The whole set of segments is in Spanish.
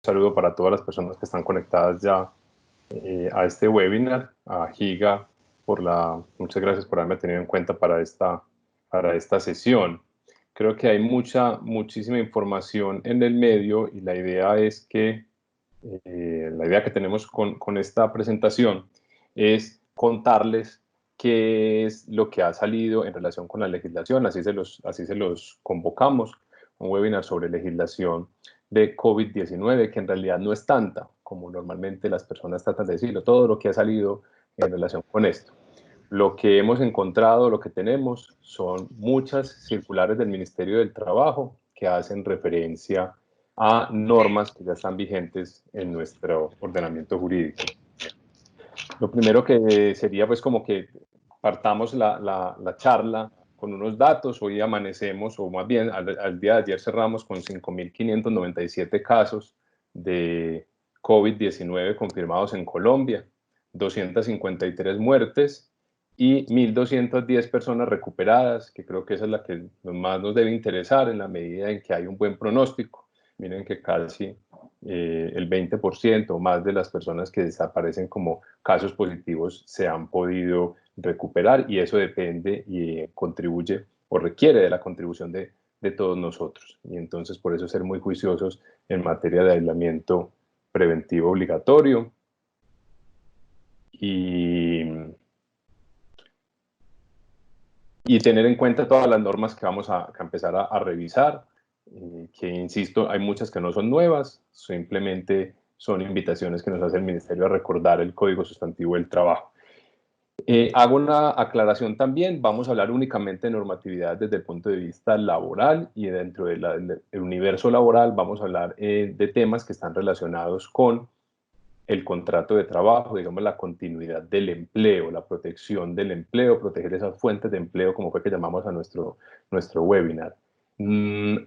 saludo para todas las personas que están conectadas ya a este webinar, a Giga, muchas gracias por haberme tenido en cuenta para esta sesión. Creo que hay muchísima información en el medio y la idea es que, la idea que tenemos con esta presentación es contarles qué es lo que ha salido en relación con la legislación, así se los convocamos, un webinar sobre legislación de COVID-19, que en realidad no es tanta, como normalmente las personas tratan de decirlo, todo lo que ha salido en relación con esto. Lo que hemos encontrado, lo que tenemos, son muchas circulares del Ministerio del Trabajo que hacen referencia a normas que ya están vigentes en nuestro ordenamiento jurídico. Lo primero que sería pues como que partamos la charla con unos datos. Hoy amanecemos, o más bien al día de ayer cerramos con 5.597 casos de COVID-19 confirmados en Colombia, 253 muertes y 1.210 personas recuperadas, que creo que esa es la que más nos debe interesar en la medida en que hay un buen pronóstico. Miren que casi el 20% o más de las personas que desaparecen como casos positivos se han podido recuperar, y eso depende y contribuye o requiere de la contribución de todos nosotros. Y entonces por eso ser muy juiciosos en materia de aislamiento preventivo obligatorio y tener en cuenta todas las normas que vamos a empezar a revisar, que insisto, hay muchas que no son nuevas, simplemente son invitaciones que nos hace el Ministerio a recordar el Código Sustantivo del Trabajo. Hago una aclaración también, vamos a hablar únicamente de normatividad desde el punto de vista laboral, y dentro del universo laboral vamos a hablar de temas que están relacionados con el contrato de trabajo, digamos la continuidad del empleo, la protección del empleo, proteger esas fuentes de empleo, como fue que llamamos a nuestro webinar.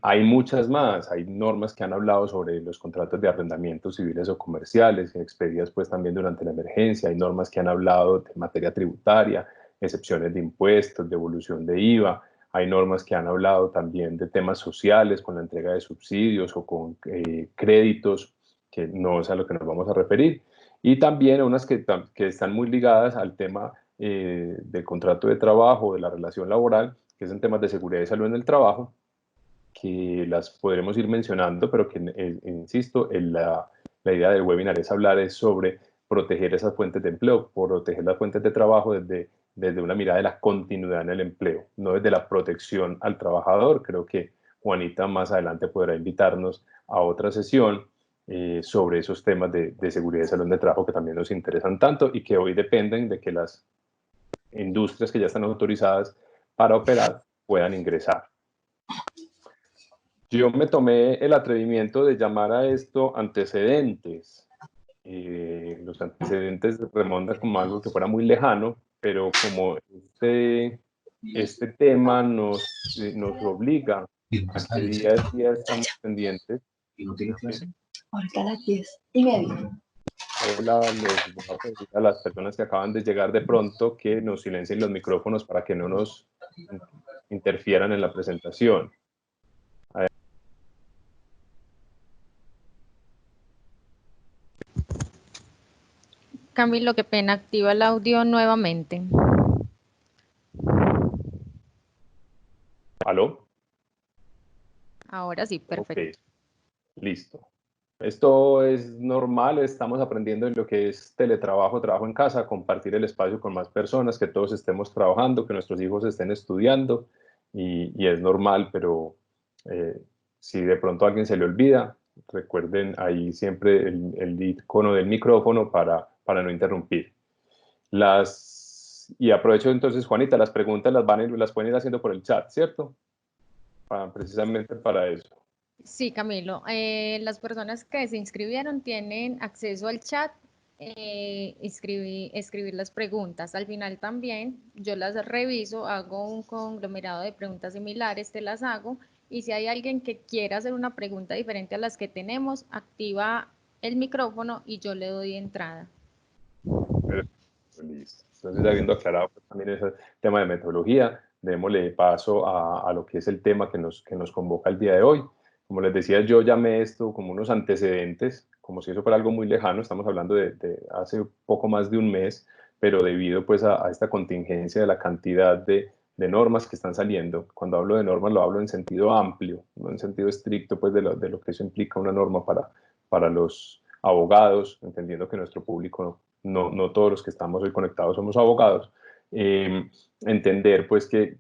Hay muchas más, hay normas que han hablado sobre los contratos de arrendamiento civiles o comerciales, expedidas pues también durante la emergencia, hay normas que han hablado de materia tributaria, excepciones de impuestos, devolución de IVA, hay normas que han hablado también de temas sociales con la entrega de subsidios o con créditos, que no es a lo que nos vamos a referir, y también unas que están muy ligadas al tema del contrato de trabajo, de la relación laboral, que es en temas de seguridad y salud en el trabajo, que las podremos ir mencionando, pero que, insisto, la idea del webinar es hablar sobre proteger esas fuentes de empleo, proteger las fuentes de trabajo desde una mirada de la continuidad en el empleo, no desde la protección al trabajador. Creo que Juanita más adelante podrá invitarnos a otra sesión sobre esos temas de seguridad y salud de trabajo que también nos interesan tanto y que hoy dependen de que las industrias que ya están autorizadas para operar puedan ingresar. Yo me tomé el atrevimiento de llamar a esto antecedentes. Los antecedentes remontan como algo que fuera muy lejano, pero como este tema nos obliga a que día a día estamos pendientes. Ahorita a las 10:30. Hola, les voy a pedir a las personas que acaban de llegar de pronto que nos silencien los micrófonos para que no nos interfieran en la presentación. Camilo, qué pena, activa el audio nuevamente. ¿Aló? Ahora sí, perfecto. Ok, listo. Esto es normal, estamos aprendiendo en lo que es teletrabajo, trabajo en casa, compartir el espacio con más personas, que todos estemos trabajando, que nuestros hijos estén estudiando, y es normal, pero si de pronto a alguien se le olvida, recuerden ahí siempre el icono del micrófono para no interrumpir. Y aprovecho entonces, Juanita, las preguntas las pueden ir haciendo por el chat, ¿cierto? Precisamente para eso. Sí, Camilo. Las personas que se inscribieron tienen acceso al chat, escribir las preguntas. Al final también yo las reviso, hago un conglomerado de preguntas similares, te las hago, y si hay alguien que quiera hacer una pregunta diferente a las que tenemos, activa el micrófono y yo le doy entrada. Perfecto, listo. Entonces, habiendo aclarado pues, también ese tema de metodología, démosle paso a lo que es el tema que nos convoca el día de hoy. Como les decía, yo llamé esto como unos antecedentes, como si eso fuera algo muy lejano. Estamos hablando de hace poco más de un mes, pero debido pues a esta contingencia de la cantidad de normas que están saliendo. Cuando hablo de normas lo hablo en sentido amplio, no en sentido estricto pues de lo que eso implica una norma para los abogados, entendiendo que nuestro público, no todos los que estamos hoy conectados somos abogados. Entender pues que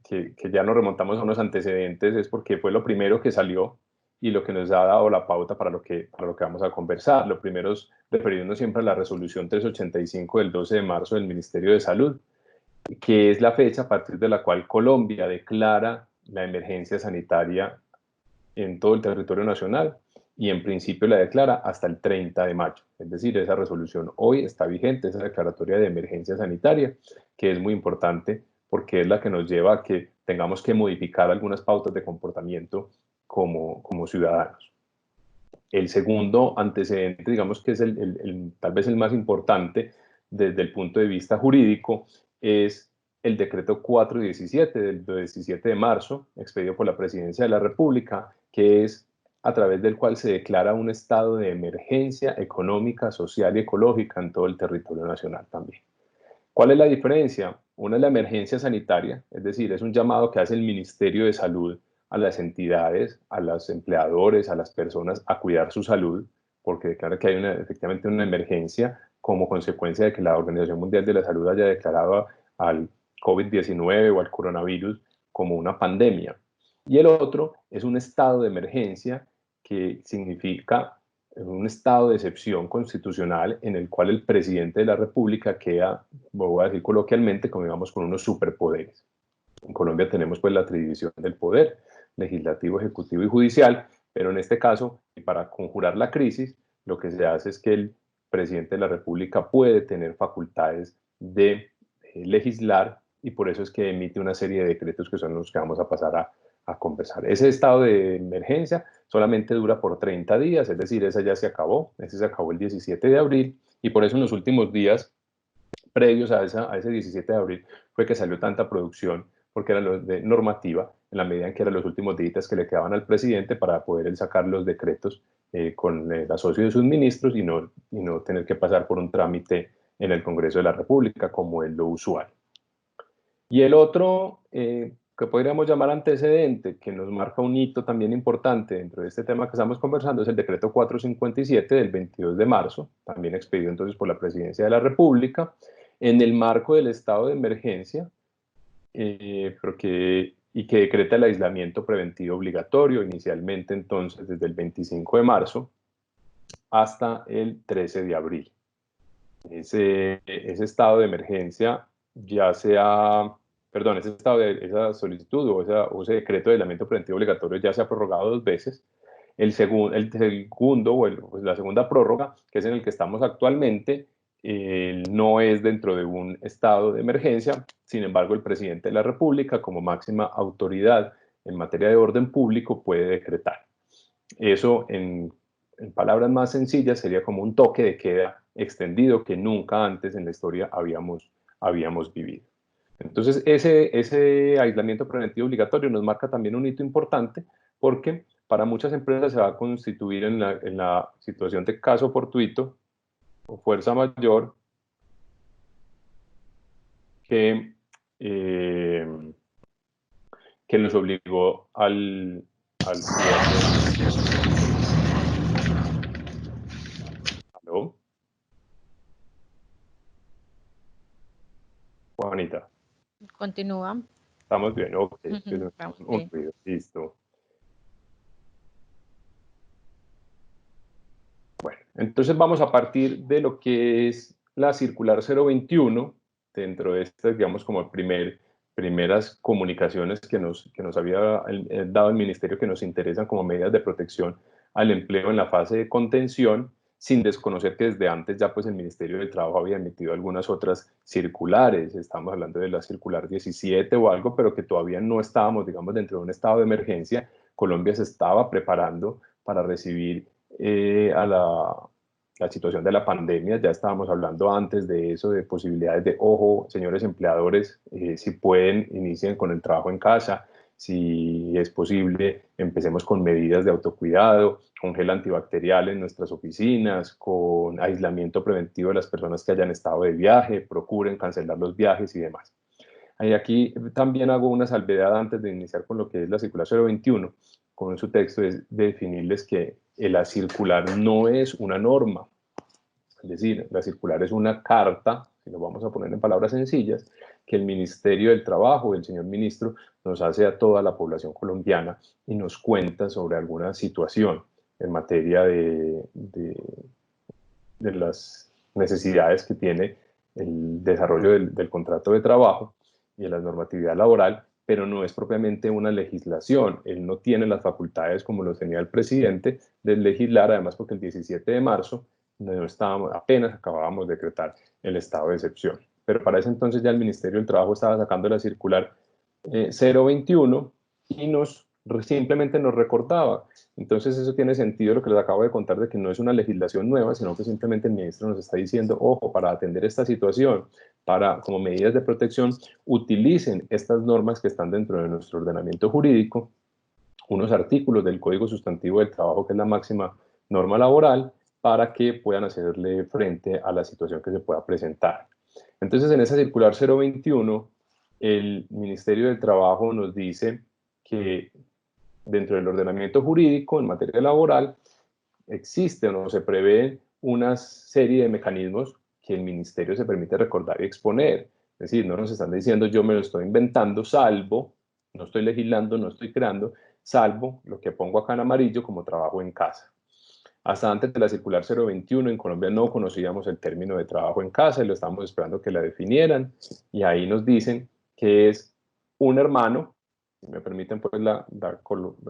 ya nos remontamos a unos antecedentes es porque fue lo primero que salió y lo que nos ha dado la pauta para lo que vamos a conversar. Lo primero es referirnos siempre a la resolución 385 del 12 de marzo del Ministerio de Salud, que es la fecha a partir de la cual Colombia declara la emergencia sanitaria en todo el territorio nacional y en principio la declara hasta el 30 de mayo. Es decir, esa resolución hoy está vigente, esa declaratoria de emergencia sanitaria, que es muy importante porque es la que nos lleva a que tengamos que modificar algunas pautas de comportamiento como ciudadanos. El segundo antecedente, digamos que es tal vez el más importante desde el punto de vista jurídico, es el decreto 417 del 17 de marzo, expedido por la Presidencia de la República, que es a través del cual se declara un estado de emergencia económica, social y ecológica en todo el territorio nacional también. ¿Cuál es la diferencia? Una es la emergencia sanitaria, es decir, es un llamado que hace el Ministerio de Salud a las entidades, a los empleadores, a las personas a cuidar su salud, porque declara que hay efectivamente una emergencia como consecuencia de que la Organización Mundial de la Salud haya declarado al COVID-19 o al coronavirus como una pandemia. Y el otro es un estado de emergencia que significa un estado de excepción constitucional en el cual el presidente de la República queda, voy a decir coloquialmente, como digamos, con unos superpoderes. En Colombia tenemos pues la división del poder, legislativo, ejecutivo y judicial, pero en este caso, para conjurar la crisis, lo que se hace es que el presidente de la República puede tener facultades de legislar y por eso es que emite una serie de decretos que son los que vamos a pasar a conversar. Ese estado de emergencia solamente dura por 30 días, es decir, esa ya se acabó, ese se acabó el 17 de abril y por eso en los últimos días previos a ese 17 de abril fue que salió tanta producción porque era lo de normativa, en la medida en que eran los últimos días que le quedaban al presidente para poder él sacar los decretos con el asocio de sus ministros y no tener que pasar por un trámite en el Congreso de la República como es lo usual. Y el otro, que podríamos llamar antecedente, que nos marca un hito también importante dentro de este tema que estamos conversando, es el decreto 457 del 22 de marzo, también expedido entonces por la Presidencia de la República, en el marco del estado de emergencia, y que decreta el aislamiento preventivo obligatorio, inicialmente entonces desde el 25 de marzo hasta el 13 de abril. Ese estado de emergencia ya esa solicitud o ese decreto de aislamiento preventivo obligatorio ya se ha prorrogado 2 veces. El segundo, pues la segunda prórroga, que es en el que estamos actualmente, no es dentro de un estado de emergencia. Sin embargo, el presidente de la República, como máxima autoridad en materia de orden público, puede decretar. Eso, en palabras más sencillas, sería como un toque de queda extendido que nunca antes en la historia habíamos vivido. Entonces, ese aislamiento preventivo obligatorio nos marca también un hito importante porque para muchas empresas se va a constituir en la situación de caso fortuito o fuerza mayor que nos obligó al cierre. ¿Aló? Juanita. Continúa. Estamos bien, ok. Estamos bien. Listo. Bueno, entonces vamos a partir de lo que es la circular 021, dentro de estas, digamos, como primeras comunicaciones que nos había dado el ministerio que nos interesan como medidas de protección al empleo en la fase de contención, sin desconocer que desde antes ya pues el Ministerio del Trabajo había emitido algunas otras circulares, estamos hablando de la circular 17 o algo, pero que todavía no estábamos, digamos, dentro de un estado de emergencia. Colombia se estaba preparando para recibir a la situación de la pandemia. Ya estábamos hablando antes de eso, de posibilidades de, ojo, señores empleadores, si pueden, inicien con el trabajo en casa, si es posible, empecemos con medidas de autocuidado, con gel antibacterial en nuestras oficinas, con aislamiento preventivo de las personas que hayan estado de viaje, procuren cancelar los viajes y demás. Y aquí también hago una salvedad antes de iniciar con lo que es la circular 021, con su texto, es definirles que la circular no es una norma, es decir, la circular es una carta, si lo vamos a poner en palabras sencillas, que el Ministerio del Trabajo, el señor ministro, nos hace a toda la población colombiana y nos cuenta sobre alguna situación en materia de las necesidades que tiene el desarrollo del contrato de trabajo y de la normatividad laboral, pero no es propiamente una legislación. Él no tiene las facultades como lo tenía el presidente de legislar, además porque el 17 de marzo apenas acabábamos de decretar el estado de excepción. Pero para ese entonces ya el Ministerio del Trabajo estaba sacando la circular 021 y simplemente nos recordaba. Entonces eso tiene sentido lo que les acabo de contar, de que no es una legislación nueva, sino que simplemente el ministro nos está diciendo, ojo, para atender esta situación, como medidas de protección, utilicen estas normas que están dentro de nuestro ordenamiento jurídico, unos artículos del Código Sustantivo del Trabajo, que es la máxima norma laboral, para que puedan hacerle frente a la situación que se pueda presentar. Entonces, en esa circular 021, el Ministerio del Trabajo nos dice que dentro del ordenamiento jurídico en materia laboral existe o no se prevé una serie de mecanismos que el ministerio se permite recordar y exponer. Es decir, no nos están diciendo yo me lo estoy inventando, salvo, no estoy legislando, no estoy creando, salvo lo que pongo acá en amarillo como trabajo en casa. Hasta antes de la circular 021 en Colombia no conocíamos el término de trabajo en casa y lo estábamos esperando que la definieran, y ahí nos dicen que es un hermano, si me permiten pues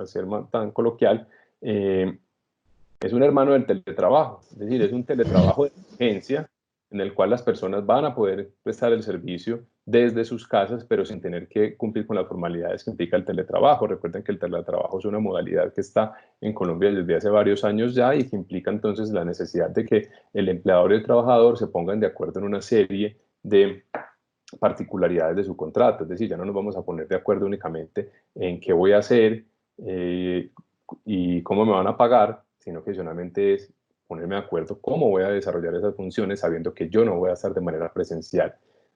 ser tan coloquial, es un hermano del teletrabajo, es decir, es un teletrabajo de emergencia en el cual las personas van a poder prestar el servicio desde sus casas, pero sin tener que cumplir con las formalidades que implica el teletrabajo. Recuerden que el teletrabajo es una modalidad que está en Colombia desde hace varios años ya y que implica entonces la necesidad de que el empleador y el trabajador se pongan de acuerdo en una serie de particularidades de su contrato. Es decir, ya no nos vamos a poner de acuerdo únicamente en qué voy a hacer y cómo me van a pagar, sino que solamente es ponerme de acuerdo cómo voy a desarrollar esas funciones sabiendo que yo no voy a estar de manera presencial,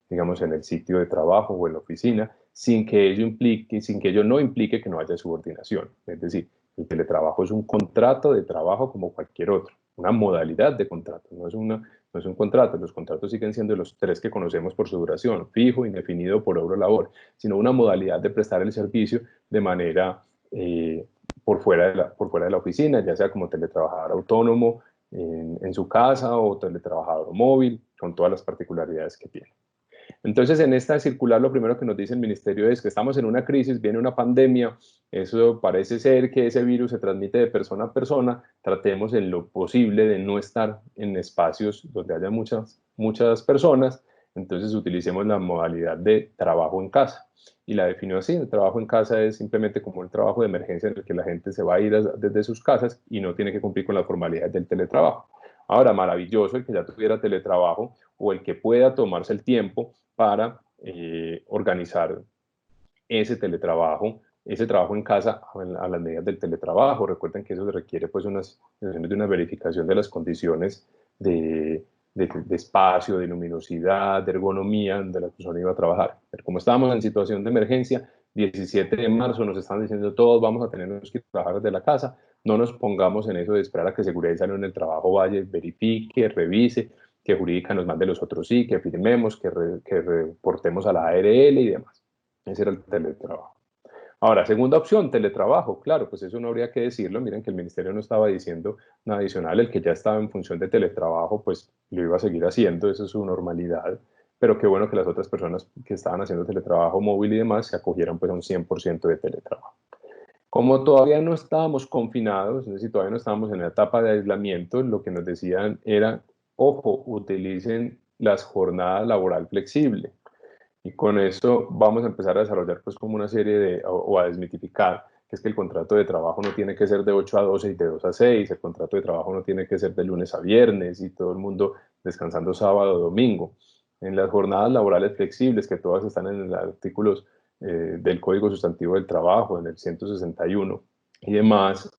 digamos, en el sitio de trabajo o en la oficina, sin que ello no implique que no haya subordinación. Es decir, el teletrabajo es un contrato de trabajo como cualquier otro, una modalidad de contrato, no es un contrato. Los contratos siguen siendo los tres que conocemos por su duración, fijo, indefinido, por obra o labor, sino una modalidad de prestar el servicio de manera por fuera de la oficina, ya sea como teletrabajador autónomo en su casa o teletrabajador móvil, con todas las particularidades que tiene. Entonces, en esta circular, lo primero que nos dice el ministerio es que estamos en una crisis, viene una pandemia, eso parece ser que ese virus se transmite de persona a persona, tratemos en lo posible de no estar en espacios donde haya muchas personas, entonces utilicemos la modalidad de trabajo en casa. Y la definió así: el trabajo en casa es simplemente como el trabajo de emergencia en el que la gente se va a ir desde sus casas y no tiene que cumplir con las formalidades del teletrabajo. Ahora, maravilloso el que ya tuviera teletrabajo o el que pueda tomarse el tiempo para organizar ese teletrabajo, ese trabajo en casa a las medidas del teletrabajo. Recuerden que eso requiere pues de una verificación de las condiciones de espacio, de luminosidad, de ergonomía donde la persona iba a trabajar. Pero como estábamos en situación de emergencia, 17 de marzo nos están diciendo todos vamos a tener que trabajar desde la casa, no nos pongamos en eso de esperar a que Seguridad y Salud en el Trabajo vaya, verifique, revise, que Jurídica nos mande los otros sí, que firmemos, que reportemos a la ARL y demás. Ese era el teletrabajo. Ahora, segunda opción, teletrabajo. Claro, pues eso no habría que decirlo. Miren que el ministerio no estaba diciendo nada adicional. El que ya estaba en función de teletrabajo, pues lo iba a seguir haciendo. Eso es su normalidad. Pero qué bueno que las otras personas que estaban haciendo teletrabajo móvil y demás se acogieran pues a un 100% de teletrabajo. Como todavía no estábamos confinados, es decir, todavía no estábamos en la etapa de aislamiento, lo que nos decían era, ojo, utilicen las jornadas laboral flexible. Y con eso vamos a empezar a desarrollar pues como una serie o a desmitificar, que es que el contrato de trabajo no tiene que ser de 8 a 12 y de 2 a 6, el contrato de trabajo no tiene que ser de lunes a viernes y todo el mundo descansando sábado o domingo. En las jornadas laborales flexibles, que todas están en los artículos del Código Sustantivo del Trabajo, en el 161 y demás,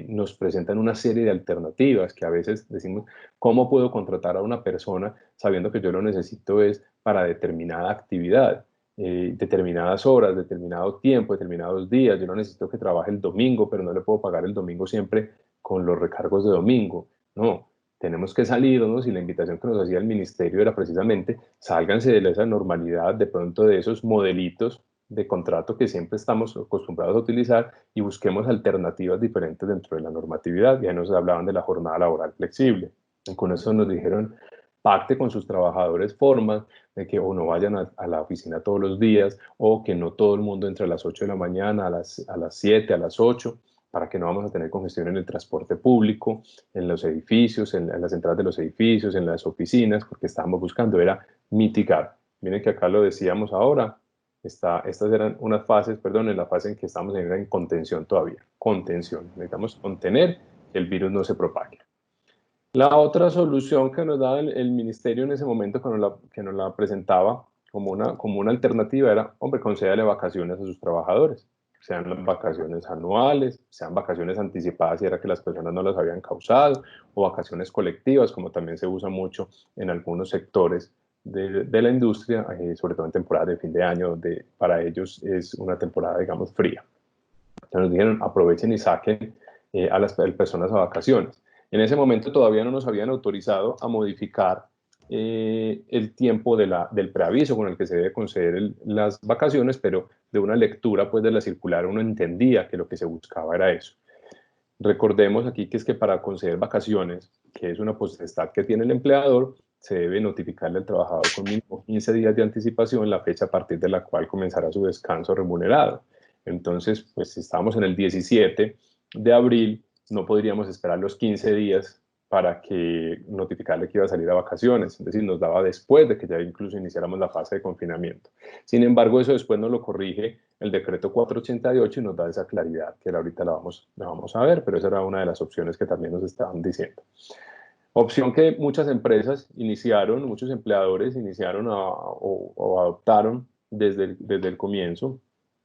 nos presentan una serie de alternativas que a veces decimos, ¿cómo puedo contratar a una persona sabiendo que yo lo necesito es para determinada actividad? Determinadas horas, determinado tiempo, determinados días. Yo no necesito que trabaje el domingo, pero no le puedo pagar el domingo siempre con los recargos de domingo. No, tenemos que salirnos y la invitación que nos hacía el ministerio era precisamente sálganse de esa normalidad, de pronto de esos modelitos de contrato que siempre estamos acostumbrados a utilizar y busquemos alternativas diferentes dentro de la normatividad. Ya nos hablaban de la jornada laboral flexible. Y con eso nos dijeron, pacte con sus trabajadores formas de que o no vayan a la oficina todos los días o que no todo el mundo entre a las 8 de la mañana, a las 7, a las 8, para que no vamos a tener congestión en el transporte público, en los edificios, en las entradas de los edificios, en las oficinas, porque estábamos buscando era mitigar. Miren que acá lo decíamos ahora, estas eran unas fases, perdón, en la fase en que estamos en contención todavía, contención. Necesitamos contener que el virus no se propague. La otra solución que nos daba el ministerio en ese momento que nos la presentaba como una alternativa era, hombre, concédale vacaciones a sus trabajadores, sean las vacaciones anuales, sean vacaciones anticipadas si era que las personas no las habían causado, o vacaciones colectivas, como también se usa mucho en algunos sectores de la industria, sobre todo en temporada de fin de año, donde para ellos es una temporada, digamos, fría. Entonces nos dijeron, aprovechen y saquen a las personas a vacaciones. En ese momento todavía no nos habían autorizado a modificar el tiempo del preaviso con el que se debe conceder las vacaciones, pero de una lectura pues, de la circular uno entendía que lo que se buscaba era eso. Recordemos aquí que es que para conceder vacaciones, que es una potestad que tiene el empleador, se debe notificarle al trabajador con mínimo 15 días de anticipación la fecha a partir de la cual comenzará su descanso remunerado. Entonces, pues si estamos en el 17 de abril, no podríamos esperar los 15 días para que notificarle que iba a salir a vacaciones, es decir, nos daba después de que ya incluso iniciáramos la fase de confinamiento. Sin embargo, eso después nos lo corrige el decreto 488 y nos da esa claridad, que ahorita la vamos a ver, pero esa era una de las opciones que también nos estaban diciendo. Opción que muchas empresas iniciaron, muchos empleadores iniciaron o adoptaron desde el comienzo,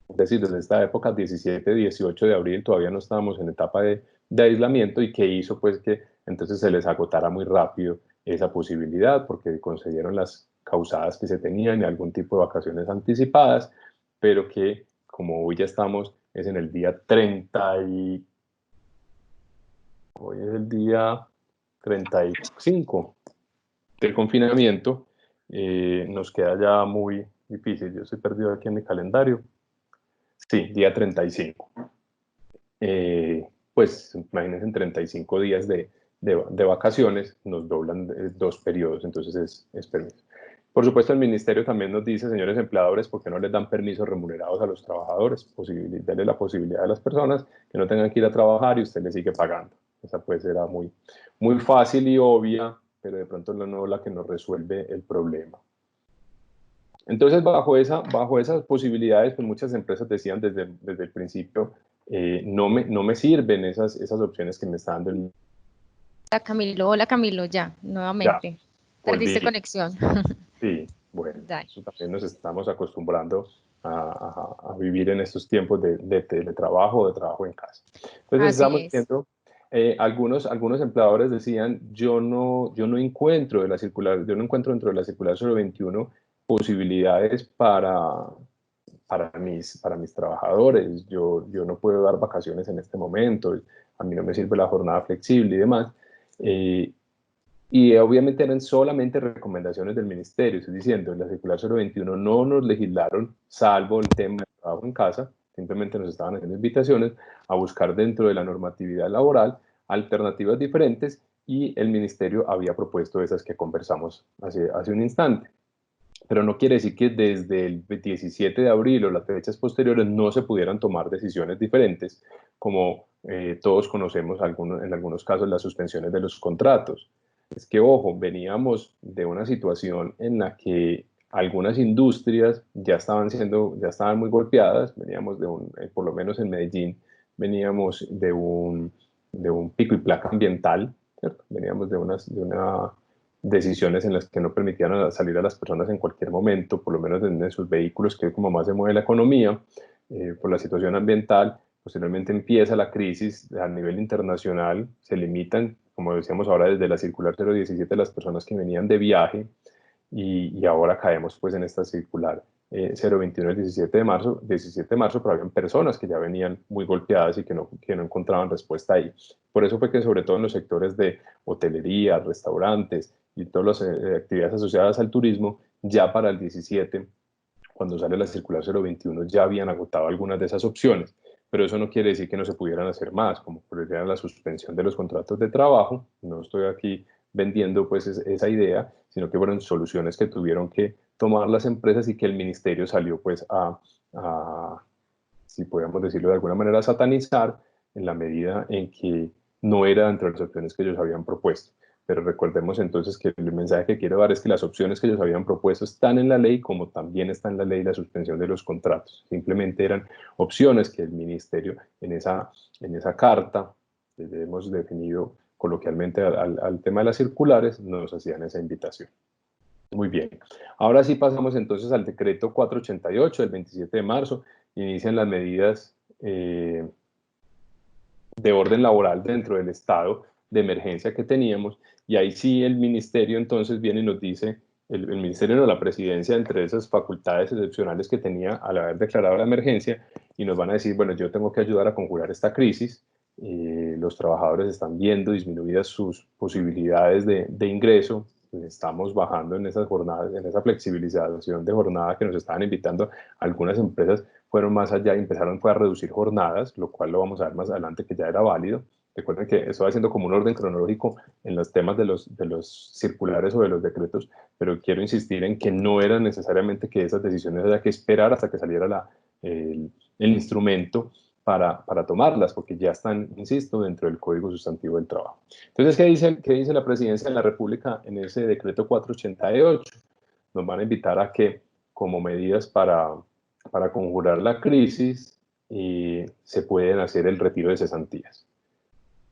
es decir, desde esta época, 17, 18 de abril, todavía no estábamos en etapa de aislamiento y que hizo pues que entonces se les agotara muy rápido esa posibilidad porque concedieron las causadas que se tenían y algún tipo de vacaciones anticipadas, pero que como hoy ya estamos, es en el día 30 y... Hoy es el día 35 del confinamiento, nos queda ya muy difícil. Yo estoy perdido aquí en mi calendario. Sí, día 35. Pues imagínense, en 35 días de vacaciones nos doblan 2 periodos, entonces es permiso. Por supuesto, el ministerio también nos dice, señores empleadores, ¿por qué no les dan permisos remunerados a los trabajadores? Darle la posibilidad a las personas que no tengan que ir a trabajar y usted les sigue pagando. Esa pues era muy fácil y obvia, pero de pronto no la que nos resuelve el problema. Entonces, bajo esas posibilidades, pues muchas empresas decían desde el principio, no me sirven esas opciones que me está dando el... Hola Camilo, ya, nuevamente. Ya, Perdiste volví. conexión. Sí, bueno, Dale. eso también nos estamos acostumbrando a vivir en estos tiempos de teletrabajo, de trabajo en casa. Entonces, Así estamos es. viendo, algunos empleadores decían, yo no encuentro yo no encuentro dentro de la circular 021 posibilidades para mis trabajadores, yo no puedo dar vacaciones en este momento, a mí no me sirve la jornada flexible y demás. Y obviamente eran solamente recomendaciones del ministerio, estoy diciendo, en la circular 021 no nos legislaron, salvo el tema del trabajo en casa, simplemente nos estaban haciendo invitaciones a buscar dentro de la normatividad laboral alternativas diferentes y el ministerio había propuesto esas que conversamos hace un instante. Pero no quiere decir que desde el 17 de abril o las fechas posteriores no se pudieran tomar decisiones diferentes, como todos conocemos en algunos casos las suspensiones de los contratos. Es que, ojo, veníamos de una situación en la que algunas industrias ya estaban muy golpeadas, veníamos por lo menos en Medellín, veníamos de un pico y placa ambiental, ¿cierto? Veníamos de decisiones en las que no permitían salir a las personas en cualquier momento, por lo menos en sus vehículos, que es como más se mueve la economía, por la situación ambiental. Posteriormente empieza la crisis a nivel internacional, se limitan, como decíamos ahora, desde la circular 017 las personas que venían de viaje, y ahora caemos pues en esta circular 021 el 17 de marzo, pero habían personas que ya venían muy golpeadas y que no encontraban respuesta ahí. Por eso fue que sobre todo en los sectores de hotelería, restaurantes y todas las actividades asociadas al turismo, ya para el 17, cuando sale la circular 021, ya habían agotado algunas de esas opciones. Pero eso no quiere decir que no se pudieran hacer más, como por ejemplo la suspensión de los contratos de trabajo. No estoy aquí vendiendo pues esa idea, sino que fueron soluciones que tuvieron que tomar las empresas y que el ministerio salió pues si podemos decirlo de alguna manera, a satanizar en la medida en que no era dentro de las opciones que ellos habían propuesto. Pero recordemos entonces que el mensaje que quiero dar es que las opciones que ellos habían propuesto están en la ley, como también está en la ley la suspensión de los contratos. Simplemente eran opciones que el ministerio en esa carta que hemos definido coloquialmente al tema de las circulares, nos hacían esa invitación. Muy bien. Ahora sí pasamos entonces al decreto 488 del 27 de marzo. Inician las medidas de orden laboral dentro del estado de emergencia que teníamos, y ahí sí el ministerio entonces viene y nos dice, el ministerio de la presidencia, entre esas facultades excepcionales que tenía al haber declarado la emergencia, y nos van a decir, bueno, yo tengo que ayudar a conjurar esta crisis. Los trabajadores están viendo disminuidas sus posibilidades de ingreso. Estamos bajando en esas jornadas, en esa flexibilización de jornada que nos estaban invitando. Algunas empresas fueron más allá y empezaron a reducir jornadas, lo cual lo vamos a ver más adelante, que ya era válido. Recuerden que estoy haciendo como un orden cronológico en los temas de los circulares o de los decretos, pero quiero insistir en que no era necesariamente que esas decisiones haya que esperar hasta que saliera el instrumento para tomarlas, porque ya están, insisto, dentro del Código Sustantivo del Trabajo. Entonces, ¿qué dice la Presidencia de la República en ese decreto 488? Nos van a invitar a que, como medidas para conjurar la crisis, se pueden hacer el retiro de cesantías.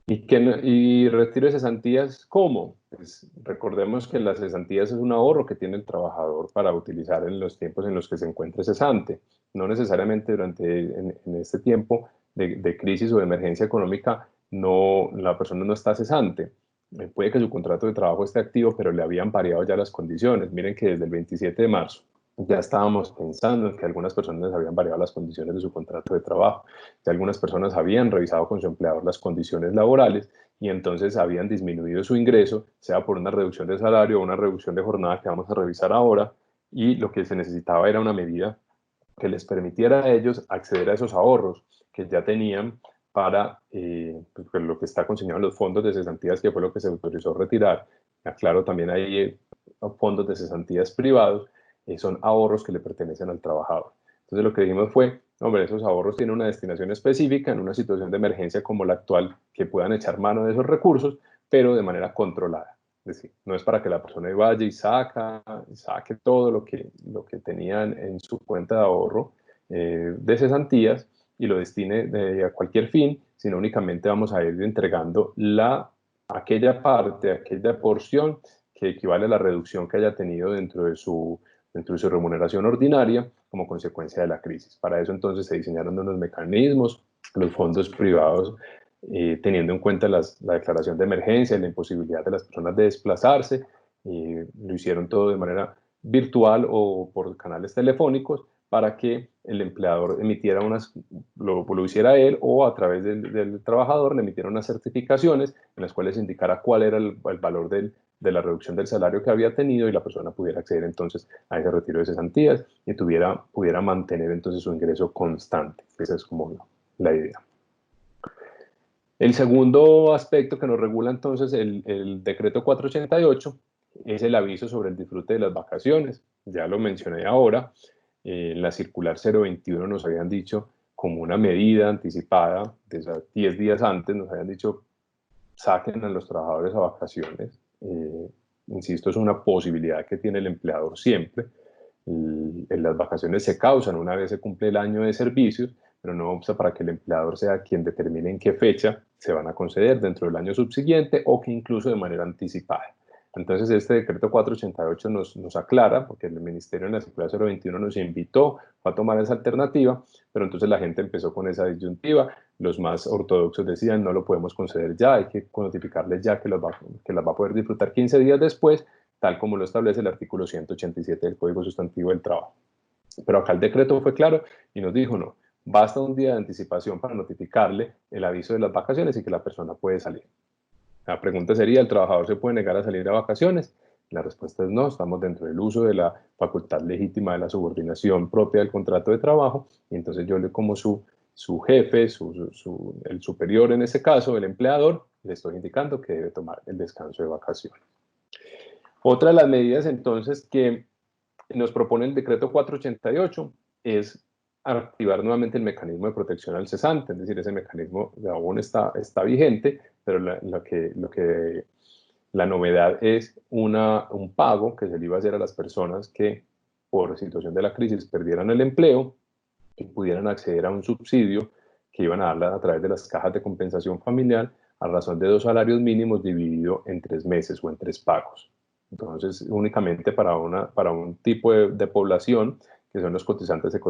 ¿Y retiro de cesantías cómo? Pues recordemos que las cesantías es un ahorro que tiene el trabajador para utilizar en los tiempos en los que se encuentre cesante. No necesariamente en este tiempo de crisis o de emergencia económica la persona no está cesante. Puede que su contrato de trabajo esté activo, pero le habían variado ya las condiciones. Miren que desde el 27 de marzo ya estábamos pensando en que algunas personas habían variado las condiciones de su contrato de trabajo. Ya algunas personas habían revisado con su empleador las condiciones laborales y entonces habían disminuido su ingreso, sea por una reducción de salario o una reducción de jornada que vamos a revisar ahora, y lo que se necesitaba era una medida que les permitiera a ellos acceder a esos ahorros que ya tenían para pues lo que está consignado en los fondos de cesantías, que fue lo que se autorizó retirar. Aclaro, también hay fondos de cesantías privados, son ahorros que le pertenecen al trabajador. Entonces lo que dijimos fue, hombre, esos ahorros tienen una destinación específica en una situación de emergencia como la actual, que puedan echar mano de esos recursos, pero de manera controlada. Es decir, no es para que la persona vaya y saque todo lo que tenían en su cuenta de ahorro de cesantías y lo destine a cualquier fin, sino únicamente vamos a ir entregando aquella parte, aquella porción que equivale a la reducción que haya tenido dentro de su remuneración ordinaria como consecuencia de la crisis. Para eso entonces se diseñaron unos mecanismos, los fondos privados, teniendo en cuenta la declaración de emergencia y la imposibilidad de las personas de desplazarse. Lo hicieron todo de manera virtual o por canales telefónicos para que el empleador emitiera lo hiciera él, o a través del trabajador le emitiera unas certificaciones en las cuales indicara cuál era el valor de la reducción del salario que había tenido, y la persona pudiera acceder entonces a ese retiro de cesantías y pudiera mantener entonces su ingreso constante. Esa es como la idea. El segundo aspecto que nos regula entonces el decreto 488 es el aviso sobre el disfrute de las vacaciones. Ya lo mencioné ahora. En la circular 021 nos habían dicho, como una medida anticipada, de 10 días antes, nos habían dicho, saquen a los trabajadores a vacaciones. Insisto, es una posibilidad que tiene el empleador siempre. Las vacaciones se causan una vez se cumple el año de servicios, pero no obsta para que el empleador sea quien determine en qué fecha se van a conceder dentro del año subsiguiente, o que incluso de manera anticipada. Entonces este decreto 488 nos aclara, porque el Ministerio en la circular 021 nos invitó a tomar esa alternativa, pero entonces la gente empezó con esa disyuntiva. Los más ortodoxos decían no lo podemos conceder ya, hay que notificarles ya que las va a poder disfrutar 15 días después, tal como lo establece el artículo 187 del Código Sustantivo del Trabajo. Pero acá el decreto fue claro y nos dijo no, basta un día de anticipación para notificarle el aviso de las vacaciones y que la persona puede salir. La pregunta sería, ¿el trabajador se puede negar a salir a vacaciones? La respuesta es no, estamos dentro del uso de la facultad legítima de la subordinación propia del contrato de trabajo, y entonces yo como su jefe, el superior en ese caso, el empleador, le estoy indicando que debe tomar el descanso de vacaciones. Otra de las medidas entonces que nos propone el decreto 488 es activar nuevamente el mecanismo de protección al cesante, es decir, ese mecanismo aún está vigente, pero la novedad es un pago que se le iba a hacer a las personas que por situación de la crisis perdieran el empleo y pudieran acceder a un subsidio que iban a darla a través de las cajas de compensación familiar a razón de 2 salarios mínimos dividido en 3 meses o en 3 pagos. Entonces, únicamente para un tipo de población, que son los cotizantes de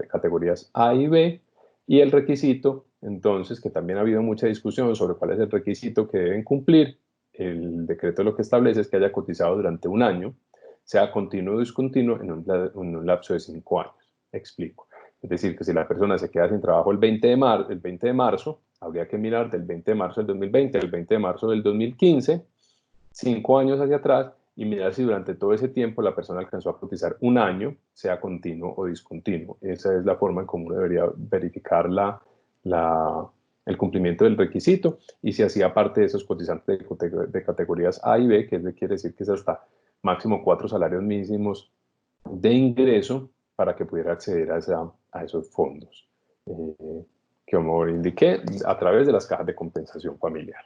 categorías A y B, y el requisito, entonces, que también ha habido mucha discusión sobre cuál es el requisito que deben cumplir. El decreto lo que establece es que haya cotizado durante un año, sea continuo o discontinuo, en un lapso de 5 años. Explico. Es decir, que si la persona se queda sin trabajo el 20 de marzo, habría que mirar del 20 de marzo del 2020 al 20 de marzo del 2015, 5 años hacia atrás, y mirar si durante todo ese tiempo la persona alcanzó a cotizar un año, sea continuo o discontinuo. Esa es la forma en cómo uno debería verificar el cumplimiento del requisito, y si hacía parte de esos cotizantes de categorías A y B, que quiere decir que es hasta máximo 4 salarios mínimos de ingreso para que pudiera acceder a esos fondos, que como indiqué, a través de las cajas de compensación familiar.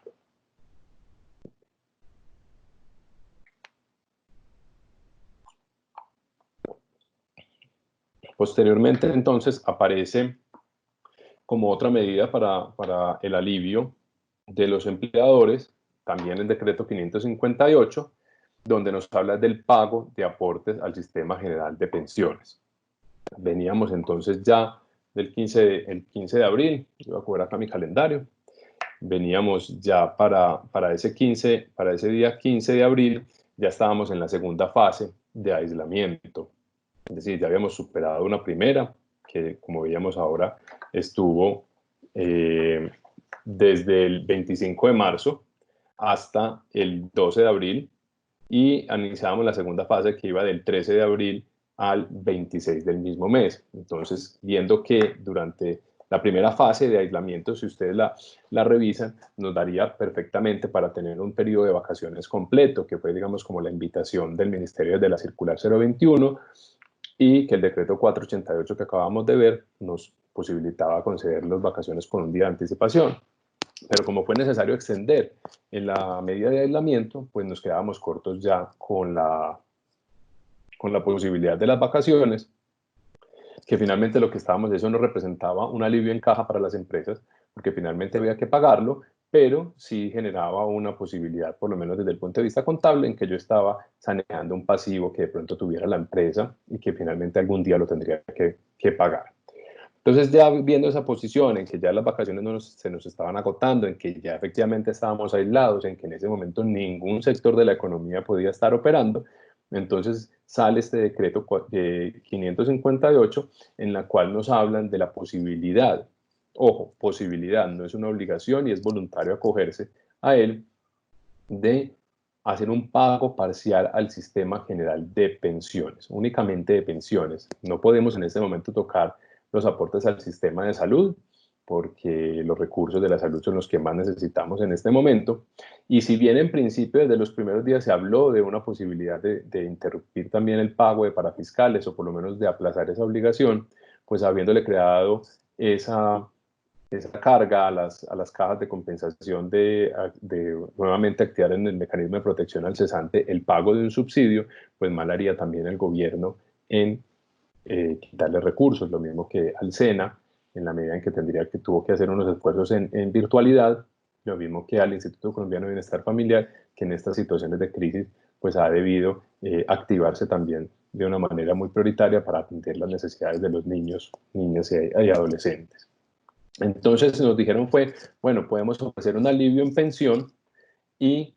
Posteriormente, entonces, aparece como otra medida para el alivio de los empleadores, también el decreto 558, donde nos habla del pago de aportes al Sistema General de Pensiones. Veníamos entonces ya el 15 de abril, yo voy a cubrir acá mi calendario, veníamos ya para ese día 15 de abril, ya estábamos en la segunda fase de aislamiento. Es decir, ya habíamos superado una primera, que como veíamos ahora, estuvo desde el 25 de marzo hasta el 12 de abril, y iniciábamos la segunda fase que iba del 13 de abril al 26 del mismo mes. Entonces, viendo que durante la primera fase de aislamiento, si ustedes la revisan, nos daría perfectamente para tener un periodo de vacaciones completo, que fue, digamos, como la invitación del Ministerio de la Circular 021, y que el decreto 488 que acabamos de ver nos posibilitaba conceder las vacaciones con un día de anticipación. Pero como fue necesario extender en la medida de aislamiento, pues nos quedábamos cortos ya con la posibilidad de las vacaciones, que finalmente lo que estábamos, eso nos representaba un alivio en caja para las empresas, porque finalmente había que pagarlo, pero sí generaba una posibilidad, por lo menos desde el punto de vista contable, en que yo estaba saneando un pasivo que de pronto tuviera la empresa y que finalmente algún día lo tendría que pagar. Entonces, ya viendo esa posición en que ya las vacaciones se nos estaban agotando, en que ya efectivamente estábamos aislados, en que en ese momento ningún sector de la economía podía estar operando, entonces sale este decreto 558, en la cual nos hablan de la posibilidad, ojo, posibilidad, no es una obligación y es voluntario acogerse a él, de hacer un pago parcial al Sistema General de Pensiones, únicamente de pensiones. No podemos en este momento tocar los aportes al sistema de salud, porque los recursos de la salud son los que más necesitamos en este momento. Y si bien en principio desde los primeros días se habló de una posibilidad de interrumpir también el pago de parafiscales, o por lo menos de aplazar esa obligación, pues habiéndole creado esa carga a las cajas de compensación de nuevamente activar en el mecanismo de protección al cesante el pago de un subsidio, pues mal haría también el gobierno en quitarle recursos, lo mismo que al SENA, en la medida en que tuvo que hacer unos esfuerzos en virtualidad, lo mismo que al Instituto Colombiano de Bienestar Familiar, que en estas situaciones de crisis pues ha debido activarse también de una manera muy prioritaria para atender las necesidades de los niños, niñas y adolescentes. Entonces nos dijeron fue, bueno, podemos ofrecer un alivio en pensión y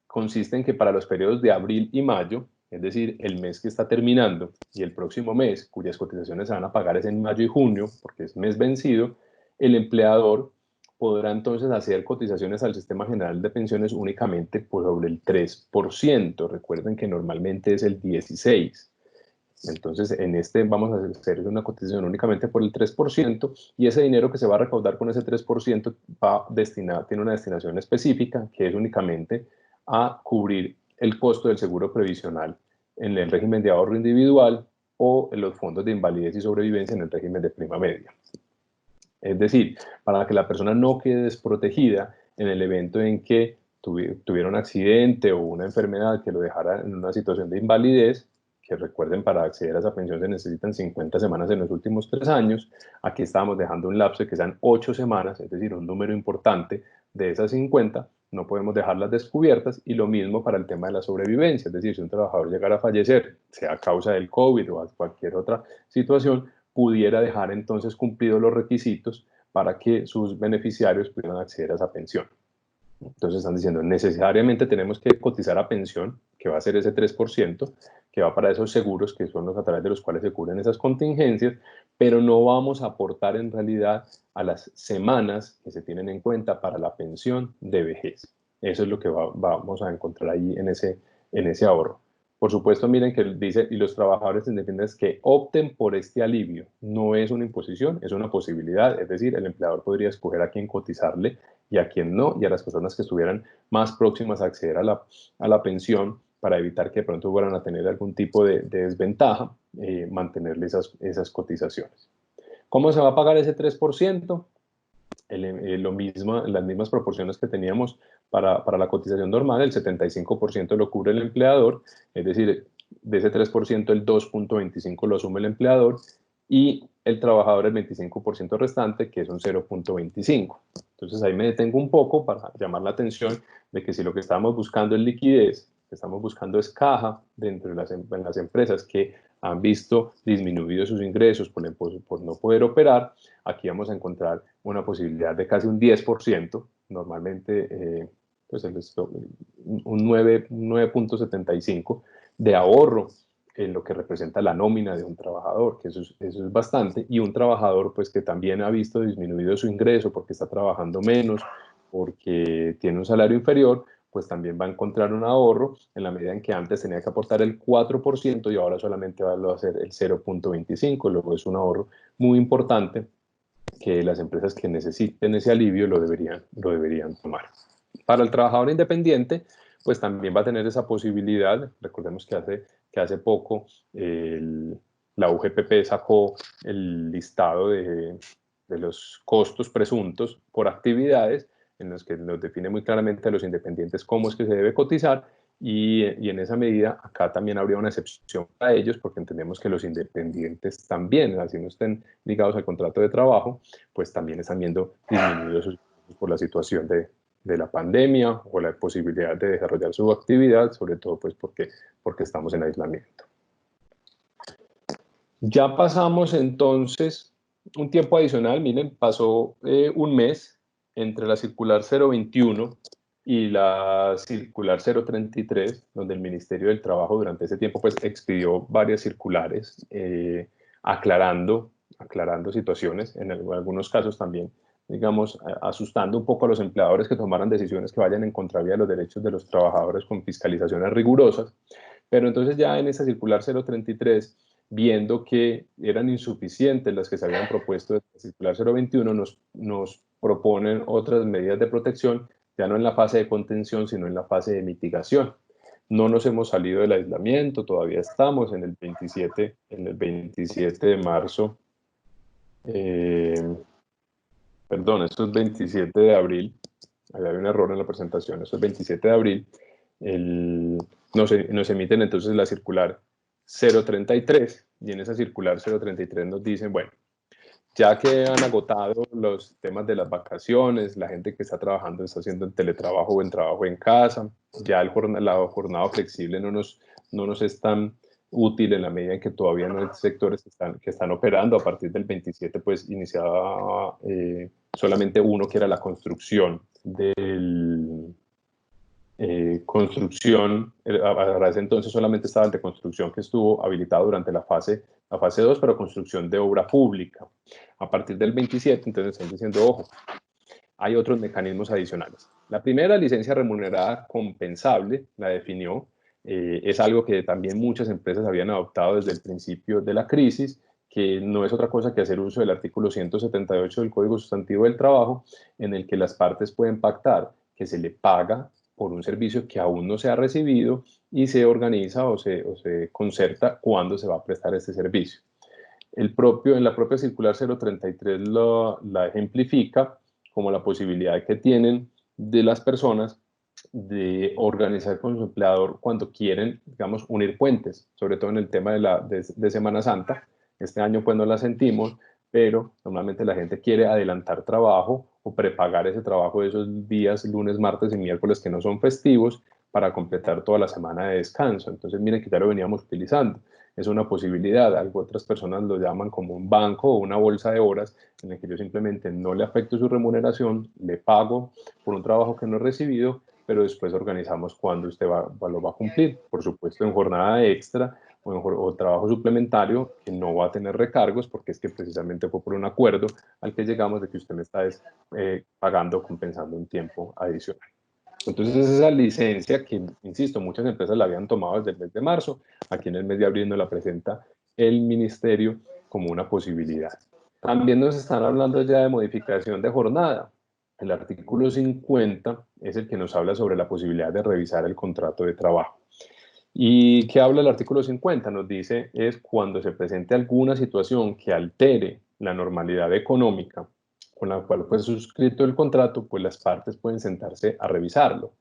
consiste en que para los periodos de abril y mayo, es decir, el mes que está terminando y el próximo mes, cuyas cotizaciones se van a pagar es en mayo y junio, porque es mes vencido, el empleador podrá entonces hacer cotizaciones al Sistema General de Pensiones únicamente por sobre el 3%. Recuerden que normalmente es el 16%. Entonces, en este vamos a hacer una cotización únicamente por el 3% y ese dinero que se va a recaudar con ese 3% va destinado, tiene una destinación específica que es únicamente a cubrir el costo del seguro previsional en el régimen de ahorro individual o en los fondos de invalidez y sobrevivencia en el régimen de prima media. Es decir, para que la persona no quede desprotegida en el evento en que tuviera un accidente o una enfermedad que lo dejara en una situación de invalidez, que recuerden, para acceder a esa pensión se necesitan 50 semanas en los últimos 3 años. Aquí estábamos dejando un lapso de que sean 8 semanas, es decir, un número importante de esas 50, no podemos dejarlas descubiertas, y lo mismo para el tema de la sobrevivencia, es decir, si un trabajador llegara a fallecer, sea a causa del COVID o a cualquier otra situación, pudiera dejar entonces cumplidos los requisitos para que sus beneficiarios pudieran acceder a esa pensión. Entonces están diciendo, necesariamente tenemos que cotizar a pensión, que va a ser ese 3%, que va para esos seguros que son los a través de los cuales se cubren esas contingencias, pero no vamos a aportar en realidad a las semanas que se tienen en cuenta para la pensión de vejez. Eso es lo que vamos a encontrar ahí en ese ahorro. Por supuesto, miren que dice, y los trabajadores independientes que opten por este alivio. No es una imposición, es una posibilidad. Es decir, el empleador podría escoger a quién cotizarle y a quién no, y a las personas que estuvieran más próximas a acceder a la pensión para evitar que de pronto fueran a tener algún tipo de desventaja, mantenerle esas cotizaciones. ¿Cómo se va a pagar ese 3%? Las mismas proporciones que teníamos para la cotización normal, el 75% lo cubre el empleador, es decir, de ese 3% el 2.25 lo asume el empleador y el trabajador el 25% restante, que es un 0.25. Entonces ahí me detengo un poco para llamar la atención de que si lo que estamos buscando es liquidez, lo que estamos buscando es caja dentro de las empresas que han visto disminuidos sus ingresos por no poder operar, aquí vamos a encontrar una posibilidad de casi un 10%, normalmente pues un 9.75% de ahorro en lo que representa la nómina de un trabajador, que eso es bastante, y un trabajador pues que también ha visto disminuido su ingreso porque está trabajando menos, porque tiene un salario inferior, pues también va a encontrar un ahorro en la medida en que antes tenía que aportar el 4% y ahora solamente va a hacer el 0.25%, luego es un ahorro muy importante que las empresas que necesiten ese alivio lo deberían tomar. Para el trabajador independiente, pues también va a tener esa posibilidad. Recordemos que hace poco la UGPP sacó el listado de los costos presuntos por actividades, en los que nos define muy claramente a los independientes cómo es que se debe cotizar, y en esa medida acá también habría una excepción para ellos, porque entendemos que los independientes también, así no estén ligados al contrato de trabajo, pues también están viendo disminuidos sus ingresos por la situación de la pandemia o la posibilidad de desarrollar su actividad, sobre todo pues porque estamos en aislamiento. Ya pasamos entonces un tiempo adicional, miren, pasó un mes entre la circular 021 y la circular 033, donde el Ministerio del Trabajo durante ese tiempo pues expidió varias circulares aclarando situaciones, en algunos casos también, digamos, asustando un poco a los empleadores que tomaran decisiones que vayan en contravía de los derechos de los trabajadores con fiscalizaciones rigurosas. Pero entonces ya en esa circular 033, viendo que eran insuficientes las que se habían propuesto desde la circular 021, nos proponen otras medidas de protección, ya no en la fase de contención, sino en la fase de mitigación. No nos hemos salido del aislamiento, todavía estamos en el 27 de marzo. Perdón, esto es 27 de abril. Ahí hay un error en la presentación. Esto es 27 de abril. Nos emiten entonces la circular 033, y en esa circular 033 nos dicen, bueno, ya que han agotado los temas de las vacaciones, la gente que está trabajando está haciendo en teletrabajo o en trabajo en casa, ya la jornada flexible no nos es tan útil en la medida en que todavía no hay sectores que están operando. A partir del 27 pues iniciaba solamente uno, que era la construcción a ese entonces solamente estaba el de construcción, que estuvo habilitado durante la fase 2, pero construcción de obra pública. A partir del 27, entonces están diciendo, ojo, hay otros mecanismos adicionales. La primera, licencia remunerada compensable, la definió, es algo que también muchas empresas habían adoptado desde el principio de la crisis, que no es otra cosa que hacer uso del artículo 178 del Código Sustantivo del Trabajo, en el que las partes pueden pactar que se le paga por un servicio que aún no se ha recibido y se organiza o se concerta cuándo se va a prestar este servicio. En la propia circular 033 la ejemplifica como la posibilidad que tienen de las personas de organizar con su empleador cuando quieren, digamos, unir puentes, sobre todo en el tema de Semana Santa. Este año pues no la sentimos, pero normalmente la gente quiere adelantar trabajo o prepagar ese trabajo de esos días, lunes, martes y miércoles que no son festivos, para completar toda la semana de descanso. Entonces, miren que ya lo veníamos utilizando. Es una posibilidad. Otras personas lo llaman como un banco o una bolsa de horas, en el que yo simplemente no le afecto su remuneración, le pago por un trabajo que no he recibido, pero después organizamos cuándo usted lo va a cumplir. Por supuesto, en jornada extra o trabajo suplementario, que no va a tener recargos, porque es que precisamente fue por un acuerdo al que llegamos de que usted me está pagando, compensando un tiempo adicional. Entonces, esa licencia que, insisto, muchas empresas la habían tomado desde el mes de marzo, aquí en el mes de abril nos la presenta el ministerio como una posibilidad. También nos están hablando ya de modificación de jornada. El artículo 50 es el que nos habla sobre la posibilidad de revisar el contrato de trabajo. ¿Y qué habla el artículo 50? Nos dice es cuando se presente alguna situación que altere la normalidad económica con la cual fue suscrito el contrato, pues las partes pueden sentarse a revisarlo.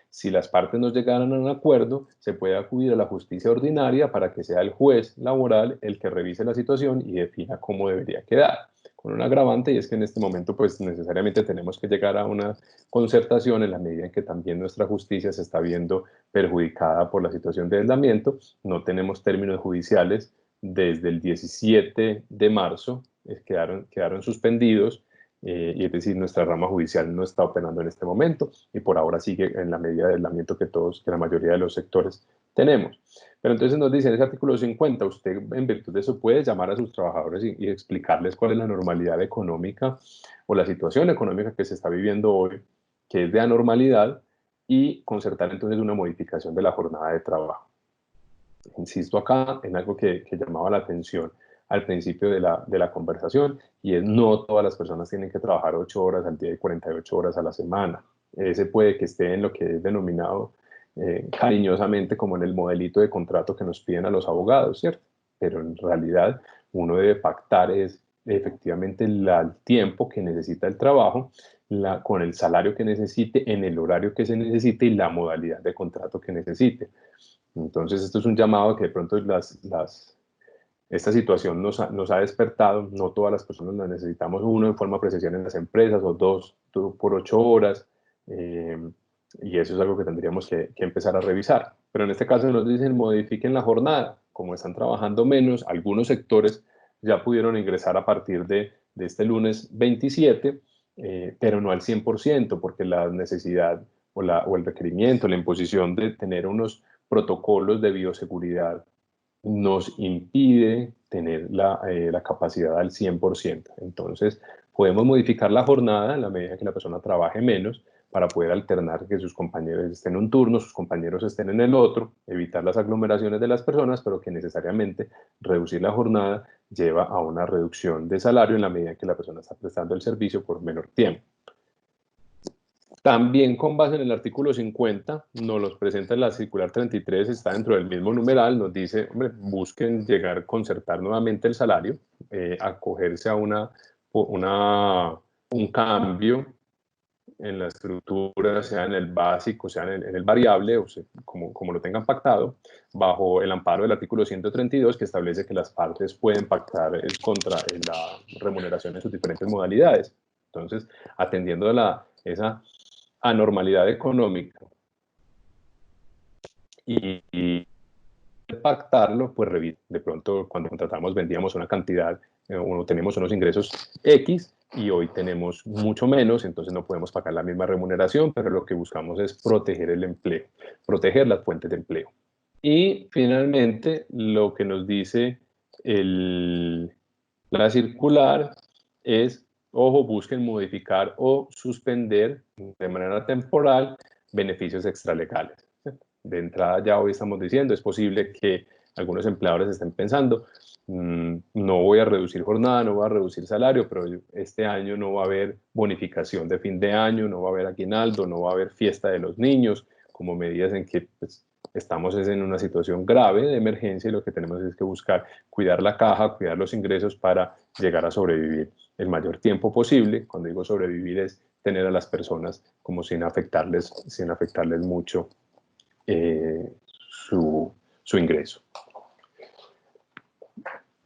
Si las partes no llegaran a un acuerdo, se puede acudir a la justicia ordinaria para que sea el juez laboral el que revise la situación y defina cómo debería quedar. Con un agravante, y es que en este momento pues necesariamente tenemos que llegar a una concertación en la medida en que también nuestra justicia se está viendo perjudicada por la situación de aislamiento. No tenemos términos judiciales desde el 17 de marzo, quedaron suspendidos, y es decir, nuestra rama judicial no está operando en este momento y por ahora sigue en la medida de aislamiento que la mayoría de los sectores tenemos. Pero entonces nos dice en ese artículo 50, usted en virtud de eso puede llamar a sus trabajadores y explicarles cuál es la normalidad económica o la situación económica que se está viviendo hoy, que es de anormalidad, y concertar entonces una modificación de la jornada de trabajo. Insisto acá en algo que llamaba la atención al principio de la conversación, y es no todas las personas tienen que trabajar 8 horas al día y 48 horas a la semana. Ese puede que esté en lo que es denominado cariñosamente como en el modelito de contrato que nos piden a los abogados, ¿cierto? Pero en realidad uno debe pactar efectivamente el tiempo que necesita el trabajo, con el salario que necesite, en el horario que se necesite y la modalidad de contrato que necesite. Entonces, esto es un llamado que de pronto esta situación nos ha despertado. No todas las personas la necesitamos, uno en forma presencial en las empresas o dos por 8 horas, y eso es algo que tendríamos que empezar a revisar. Pero en este caso nos dicen modifiquen la jornada. Como están trabajando menos, algunos sectores ya pudieron ingresar a partir de este lunes 27, pero no al 100%, porque la necesidad o el requerimiento, la imposición de tener unos protocolos de bioseguridad nos impide tener la capacidad al 100%. Entonces, podemos modificar la jornada en la medida que la persona trabaje menos para poder alternar que sus compañeros estén en un turno, sus compañeros estén en el otro, evitar las aglomeraciones de las personas, pero que necesariamente reducir la jornada lleva a una reducción de salario en la medida que la persona está prestando el servicio por menor tiempo. También con base en el artículo 50, nos los presenta la circular 33, está dentro del mismo numeral, nos dice, hombre, busquen llegar, concertar nuevamente el salario, acogerse a un cambio en la estructura, sea en el básico, sea en el variable, o sea, como lo tengan pactado, bajo el amparo del artículo 132, que establece que las partes pueden pactar contra la remuneración en sus diferentes modalidades. Entonces, atendiendo a esa anormalidad económica y pactarlo, pues de pronto cuando contratamos vendíamos una cantidad, tenemos unos ingresos X y hoy tenemos mucho menos, entonces no podemos pagar la misma remuneración, pero lo que buscamos es proteger el empleo, proteger las fuentes de empleo. Y finalmente, lo que nos dice la circular es, ojo, busquen modificar o suspender de manera temporal beneficios extralegales. De entrada ya hoy estamos diciendo, es posible que algunos empleadores estén pensando, no voy a reducir jornada, no voy a reducir salario, pero este año no va a haber bonificación de fin de año, no va a haber aguinaldo, no va a haber fiesta de los niños, como medidas en que pues, estamos en una situación grave de emergencia y lo que tenemos es que buscar cuidar la caja, cuidar los ingresos para llegar a sobrevivir el mayor tiempo posible. Cuando digo sobrevivir es tener a las personas como sin afectarles mucho su ingreso.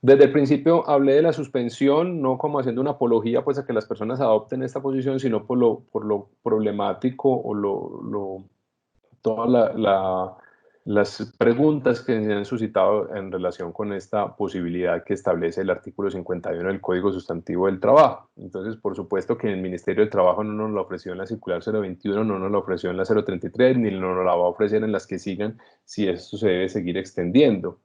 Desde el principio hablé de la suspensión, no como haciendo una apología pues, a que las personas adopten esta posición, sino por lo problemático o todas las preguntas que se han suscitado en relación con esta posibilidad que establece el artículo 51 del Código Sustantivo del Trabajo. Entonces, por supuesto que el Ministerio del Trabajo no nos lo ofreció en la circular 021, no nos lo ofreció en la 033, ni nos la va a ofrecer en las que sigan si esto se debe seguir extendiendo.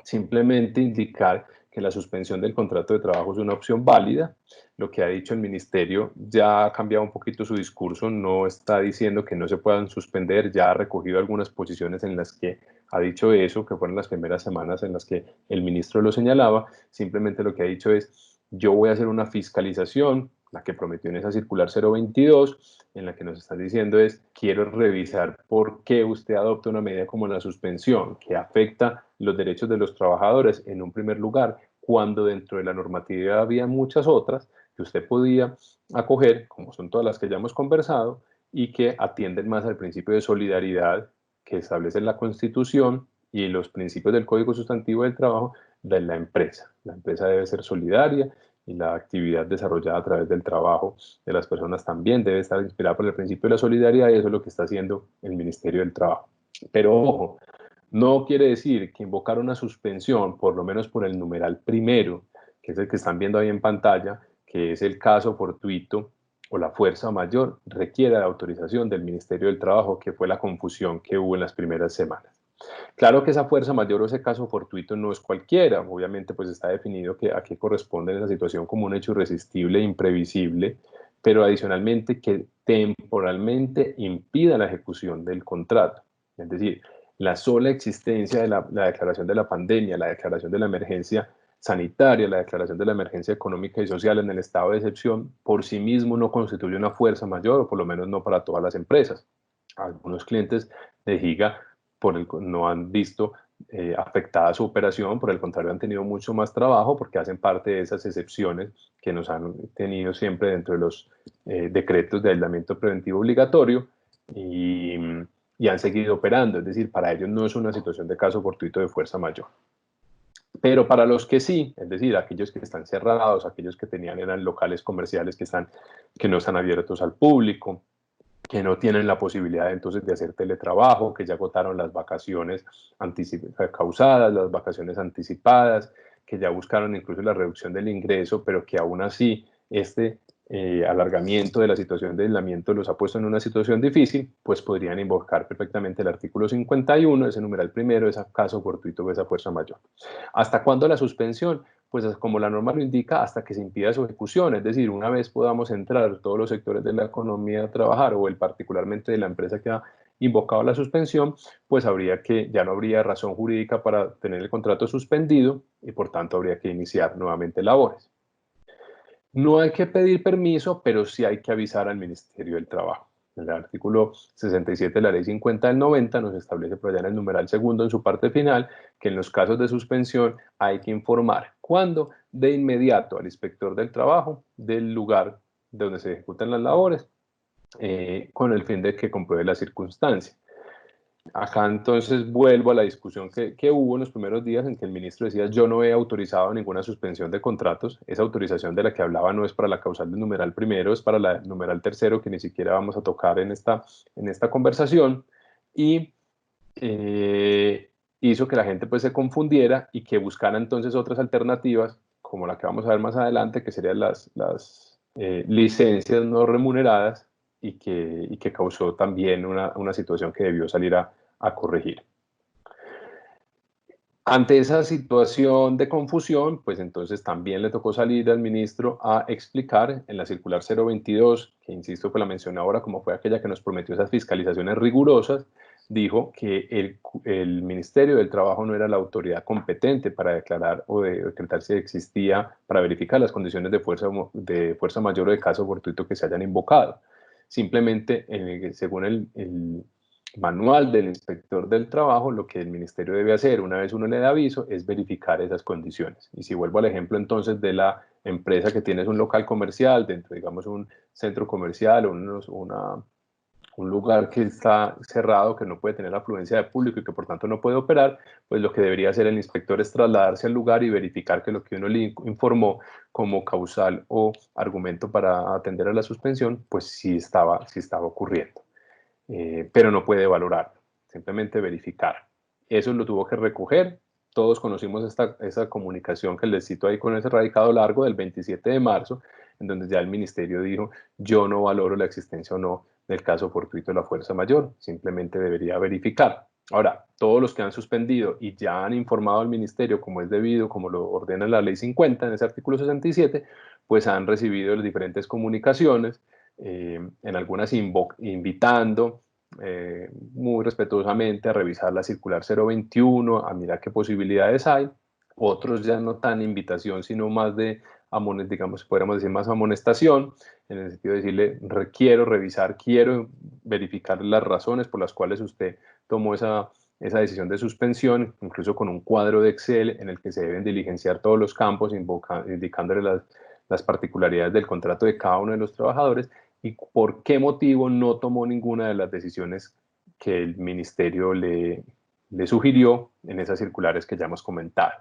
Simplemente indicar que la suspensión del contrato de trabajo es una opción válida. Lo que ha dicho el ministerio ya ha cambiado un poquito su discurso, no está diciendo que no se puedan suspender, ya ha recogido algunas posiciones en las que ha dicho eso, que fueron las primeras semanas en las que el ministro lo señalaba. Simplemente lo que ha dicho es, yo voy a hacer una fiscalización, la que prometió en esa circular 022, en la que nos está diciendo es, quiero revisar por qué usted adopta una medida como la suspensión, que afecta los derechos de los trabajadores en un primer lugar, cuando dentro de la normatividad había muchas otras que usted podía acoger, como son todas las que ya hemos conversado, y que atienden más al principio de solidaridad que establece la Constitución y los principios del Código Sustantivo del Trabajo de la empresa. La empresa debe ser solidaria y la actividad desarrollada a través del trabajo de las personas también debe estar inspirada por el principio de la solidaridad y eso es lo que está haciendo el Ministerio del Trabajo. Pero ojo, no quiere decir que invocar una suspensión, por lo menos por el numeral primero, que es el que están viendo ahí en pantalla, que es el caso fortuito o la fuerza mayor, requiera de autorización del Ministerio del Trabajo, que fue la confusión que hubo en las primeras semanas. Claro que esa fuerza mayor o ese caso fortuito no es cualquiera, obviamente pues está definido que a qué corresponde esa situación como un hecho irresistible e imprevisible, pero adicionalmente que temporalmente impida la ejecución del contrato. Es decir, la sola existencia de la declaración de la pandemia, la declaración de la emergencia sanitaria, la declaración de la emergencia económica y social en el estado de excepción, por sí mismo no constituye una fuerza mayor, o por lo menos no para todas las empresas. Algunos clientes de Giga no han visto afectada su operación, por el contrario han tenido mucho más trabajo porque hacen parte de esas excepciones que nos han tenido siempre dentro de los decretos de aislamiento preventivo obligatorio y han seguido operando, es decir, para ellos no es una situación de caso fortuito de fuerza mayor. Pero para los que sí, es decir, aquellos que están cerrados, aquellos que eran locales comerciales que no están abiertos al público, que no tienen la posibilidad entonces de hacer teletrabajo, que ya agotaron las vacaciones causadas, las vacaciones anticipadas, que ya buscaron incluso la reducción del ingreso, pero que aún así este alargamiento de la situación de aislamiento los ha puesto en una situación difícil, pues podrían invocar perfectamente el artículo 51, ese numeral primero, ese caso fortuito o esa fuerza mayor. ¿Hasta cuándo la suspensión? Pues como la norma lo indica, hasta que se impida su ejecución, es decir, una vez podamos entrar todos los sectores de la economía a trabajar o particularmente de la empresa que ha invocado la suspensión, pues ya no habría razón jurídica para tener el contrato suspendido y por tanto habría que iniciar nuevamente labores. No hay que pedir permiso, pero sí hay que avisar al Ministerio del Trabajo. El artículo 67 de la Ley 50 del 90 nos establece por allá en el numeral segundo en su parte final que en los casos de suspensión hay que informar. ¿Cuándo? De inmediato al inspector del trabajo del lugar donde se ejecutan las labores con el fin de que compruebe la circunstancia. Acá entonces vuelvo a la discusión que hubo en los primeros días en que el ministro decía: yo no he autorizado ninguna suspensión de contratos. Esa autorización de la que hablaba no es para la causal del numeral primero, es para la numeral tercero, que ni siquiera vamos a tocar en esta conversación, y hizo que la gente pues se confundiera y que buscara entonces otras alternativas, como la que vamos a ver más adelante, que serían las licencias no remuneradas, y que causó también una situación que debió salir a corregir. Ante esa situación de confusión, pues entonces también le tocó salir al ministro a explicar en la circular 022, que insisto, pues la mencioné ahora como fue aquella que nos prometió esas fiscalizaciones rigurosas. Dijo que el Ministerio del Trabajo no era la autoridad competente para declarar o decretar si existía, para verificar las condiciones de fuerza mayor o de caso fortuito que se hayan invocado. Simplemente, según el manual del inspector del trabajo, lo que el ministerio debe hacer una vez uno le da aviso es verificar esas condiciones. Y si vuelvo al ejemplo entonces de la empresa que tienes un local comercial dentro, digamos, un centro comercial o un lugar que está cerrado, que no puede tener afluencia de público y que por tanto no puede operar, pues lo que debería hacer el inspector es trasladarse al lugar y verificar que lo que uno le informó como causal o argumento para atender a la suspensión, pues sí estaba ocurriendo. Pero no puede valorar, simplemente verificar. Eso lo tuvo que recoger. Todos conocimos esa comunicación que les cito ahí con ese radicado largo del 27 de marzo, en donde ya el ministerio dijo: yo no valoro la existencia o no del caso fortuito de la fuerza mayor, simplemente debería verificar. Ahora, todos los que han suspendido y ya han informado al ministerio como es debido, como lo ordena la ley 50 en ese artículo 67, pues han recibido las diferentes comunicaciones, en algunas invitando muy respetuosamente a revisar la circular 021, a mirar qué posibilidades hay. Otros ya no tan invitación, sino más de, digamos, podríamos decir más amonestación, en el sentido de decirle: quiero revisar, quiero verificar las razones por las cuales usted tomó esa decisión de suspensión, incluso con un cuadro de Excel en el que se deben diligenciar todos los campos, indicándole las particularidades del contrato de cada uno de los trabajadores y por qué motivo no tomó ninguna de las decisiones que el ministerio le sugirió en esas circulares que ya hemos comentado.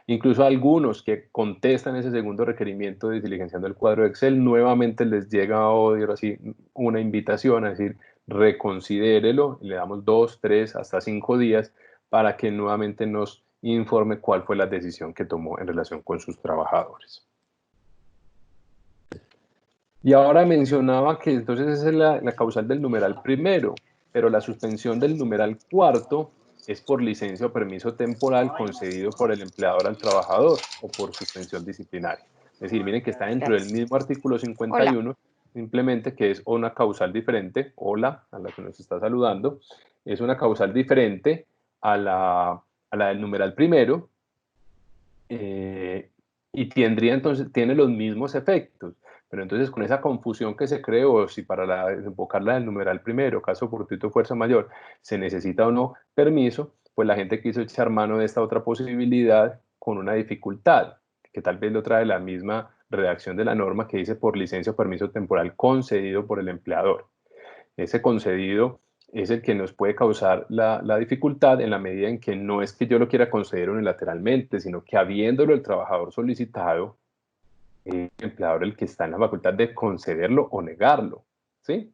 Incluso a algunos que contestan ese segundo requerimiento de diligenciando el cuadro de Excel, nuevamente les llega ahora sí una invitación a decir: reconsidérelo, le damos 2, 3, hasta 5 días para que nuevamente nos informe cuál fue la decisión que tomó en relación con sus trabajadores. Y ahora mencionaba que entonces esa es la causal del numeral primero, pero la suspensión del numeral cuarto es por licencia o permiso temporal concedido por el empleador al trabajador o por suspensión disciplinaria. Es decir, miren que está dentro del mismo artículo 51, Hola. Simplemente que es una causal diferente. Hola, a la que nos está saludando. Es una causal diferente a la del numeral primero, y tiene los mismos efectos. Pero entonces, con esa confusión que se creó, si para invocarla del numeral primero, caso fortuito fuerza mayor, se necesita o no permiso, pues la gente quiso echar mano de esta otra posibilidad con una dificultad, que tal vez lo trae la misma redacción de la norma, que dice: por licencia o permiso temporal concedido por el empleador. Ese concedido es el que nos puede causar la dificultad en la medida en que no es que yo lo quiera conceder unilateralmente, sino que habiéndolo el trabajador solicitado, el empleador el que está en la facultad de concederlo o negarlo, ¿sí?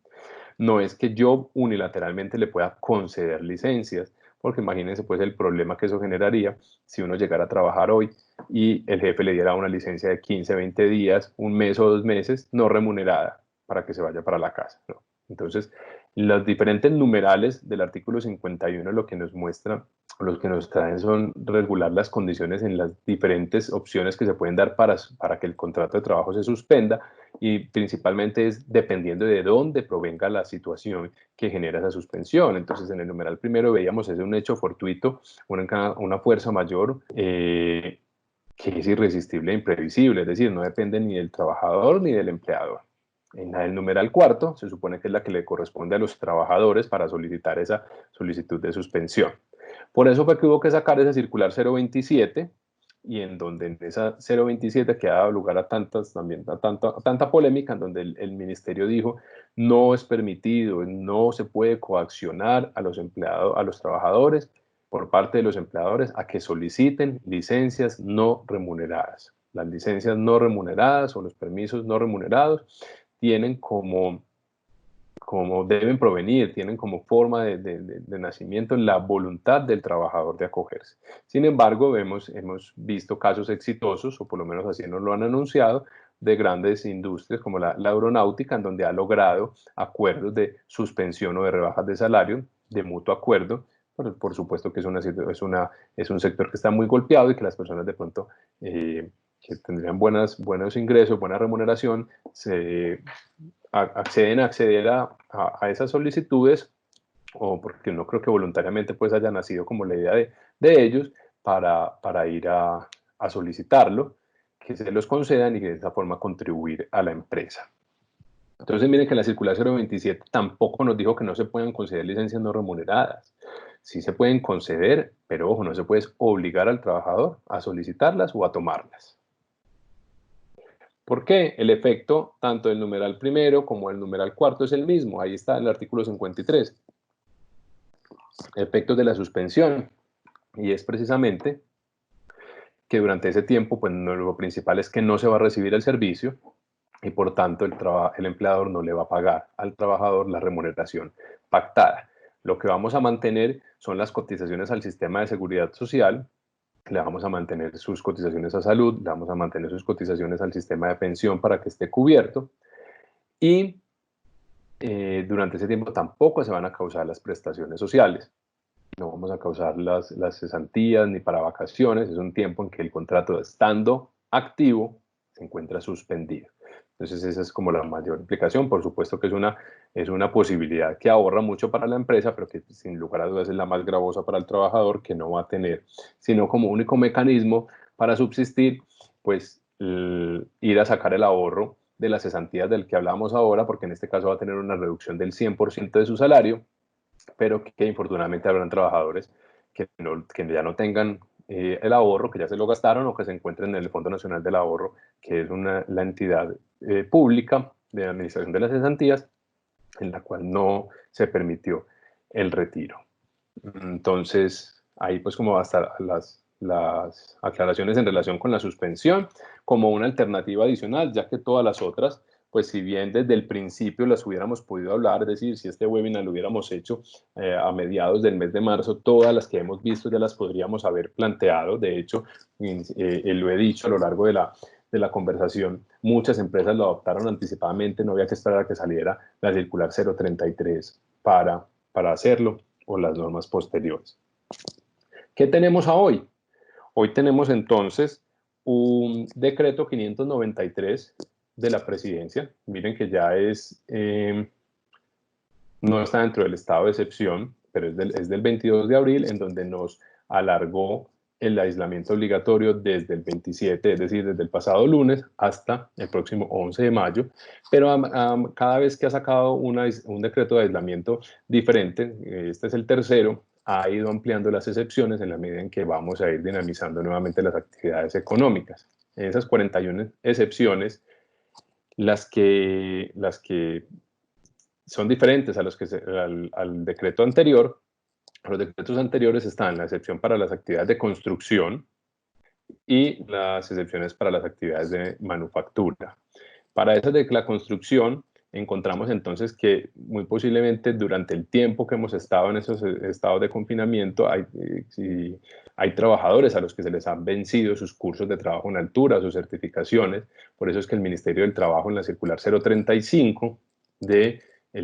No es que yo unilateralmente le pueda conceder licencias, porque imagínense pues el problema que eso generaría si uno llegara a trabajar hoy y el jefe le diera una licencia de 15, 20 días, un mes o 2 meses, no remunerada, para que se vaya para la casa, ¿no? Entonces, los diferentes numerales del artículo 51 lo que nos muestran, los que nos traen, son regular las condiciones en las diferentes opciones que se pueden dar para que el contrato de trabajo se suspenda, y principalmente es dependiendo de dónde provenga la situación que genera esa suspensión. Entonces, en el numeral primero veíamos es un hecho fortuito, una fuerza mayor que es irresistible e imprevisible, es decir, no depende ni del trabajador ni del empleador. En la del numeral cuarto se supone que es la que le corresponde a los trabajadores para solicitar esa solicitud de suspensión. Por eso fue que hubo que sacar esa circular 027, y en donde en esa 027 que ha dado lugar a tanta polémica, en donde el ministerio dijo no es permitido, no se puede coaccionar a los empleados, a los trabajadores por parte de los empleadores a que soliciten licencias no remuneradas. Las licencias no remuneradas o los permisos no remunerados tienen como deben provenir, tienen como forma de nacimiento la voluntad del trabajador de acogerse. Sin embargo, hemos visto casos exitosos, o por lo menos así nos lo han anunciado, de grandes industrias como la aeronáutica, en donde ha logrado acuerdos de suspensión o de rebajas de salario de mutuo acuerdo. Por supuesto que es un sector que está muy golpeado y que las personas de pronto que tendrían buenos ingresos, buena remuneración, acceden a esas solicitudes, o porque no creo que voluntariamente pues haya nacido como la idea de ellos para ir a solicitarlo, que se los concedan y que de esa forma contribuir a la empresa. Entonces miren que la circular 027 tampoco nos dijo que no se puedan conceder licencias no remuneradas. Sí se pueden conceder, pero ojo, no se puede obligar al trabajador a solicitarlas o a tomarlas. ¿Por qué? El efecto tanto del numeral primero como del numeral cuarto es el mismo. Ahí está en el artículo 53. Efectos de la suspensión. Y es precisamente que durante ese tiempo, pues lo principal es que no se va a recibir el servicio y por tanto el empleador no le va a pagar al trabajador la remuneración pactada. Lo que vamos a mantener son las cotizaciones al sistema de seguridad social, le vamos a mantener sus cotizaciones a salud, le vamos a mantener sus cotizaciones al sistema de pensión para que esté cubierto, y durante ese tiempo tampoco se van a causar las prestaciones sociales. No vamos a causar las cesantías ni para vacaciones. Es un tiempo en que el contrato, estando activo, se encuentra suspendido. Entonces esa es como la mayor implicación. Por supuesto que es una posibilidad que ahorra mucho para la empresa, pero que sin lugar a dudas es la más gravosa para el trabajador, que no va a tener, sino como único mecanismo para subsistir, pues ir a sacar el ahorro de las cesantías del que hablábamos ahora, porque en este caso va a tener una reducción del 100% de su salario, pero que infortunadamente habrán trabajadores que ya no tengan el ahorro, que ya se lo gastaron o que se encuentren en el Fondo Nacional del Ahorro, que es la entidad pública de administración de las cesantías, en la cual no se permitió el retiro. Entonces, ahí pues como va a estar las aclaraciones en relación con la suspensión como una alternativa adicional, ya que todas las otras, pues si bien desde el principio las hubiéramos podido hablar, es decir, si este webinar lo hubiéramos hecho a mediados del mes de marzo, todas las que hemos visto ya las podríamos haber planteado. De hecho, lo he dicho a lo largo de la conversación, muchas empresas lo adoptaron anticipadamente, no había que esperar a que saliera la circular 033 para hacerlo, o las normas posteriores. ¿Qué tenemos a hoy? Hoy tenemos entonces un decreto 593 de la presidencia. Miren que ya no está dentro del estado de excepción, pero es del 22 de abril, en donde nos alargó el aislamiento obligatorio desde el 27, es decir, desde el pasado lunes hasta el próximo 11 de mayo, pero cada vez que ha sacado un decreto de aislamiento diferente, este es el tercero, ha ido ampliando las excepciones en la medida en que vamos a ir dinamizando nuevamente las actividades económicas. En esas 41 excepciones, las que son diferentes a al decreto anterior. Los decretos anteriores están la excepción para las actividades de construcción y las excepciones para las actividades de manufactura. Para esas de la construcción, encontramos entonces que muy posiblemente durante el tiempo que hemos estado en esos estados de confinamiento hay trabajadores a los que se les han vencido sus cursos de trabajo en altura, sus certificaciones. Por eso es que el Ministerio del Trabajo en la circular 035 del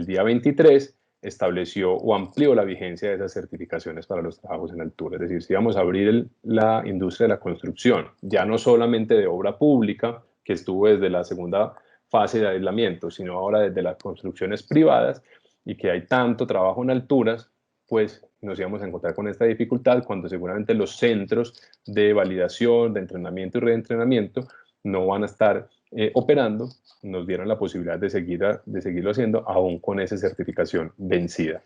día 23 estableció o amplió la vigencia de esas certificaciones para los trabajos en altura. Es decir, si vamos a abrir la industria de la construcción, ya no solamente de obra pública, que estuvo desde la segunda fase de aislamiento, sino ahora desde las construcciones privadas, y que hay tanto trabajo en alturas, pues nos íbamos a encontrar con esta dificultad cuando seguramente los centros de validación, de entrenamiento y reentrenamiento no van a estar operando, nos dieron la posibilidad de seguirlo haciendo aún con esa certificación vencida.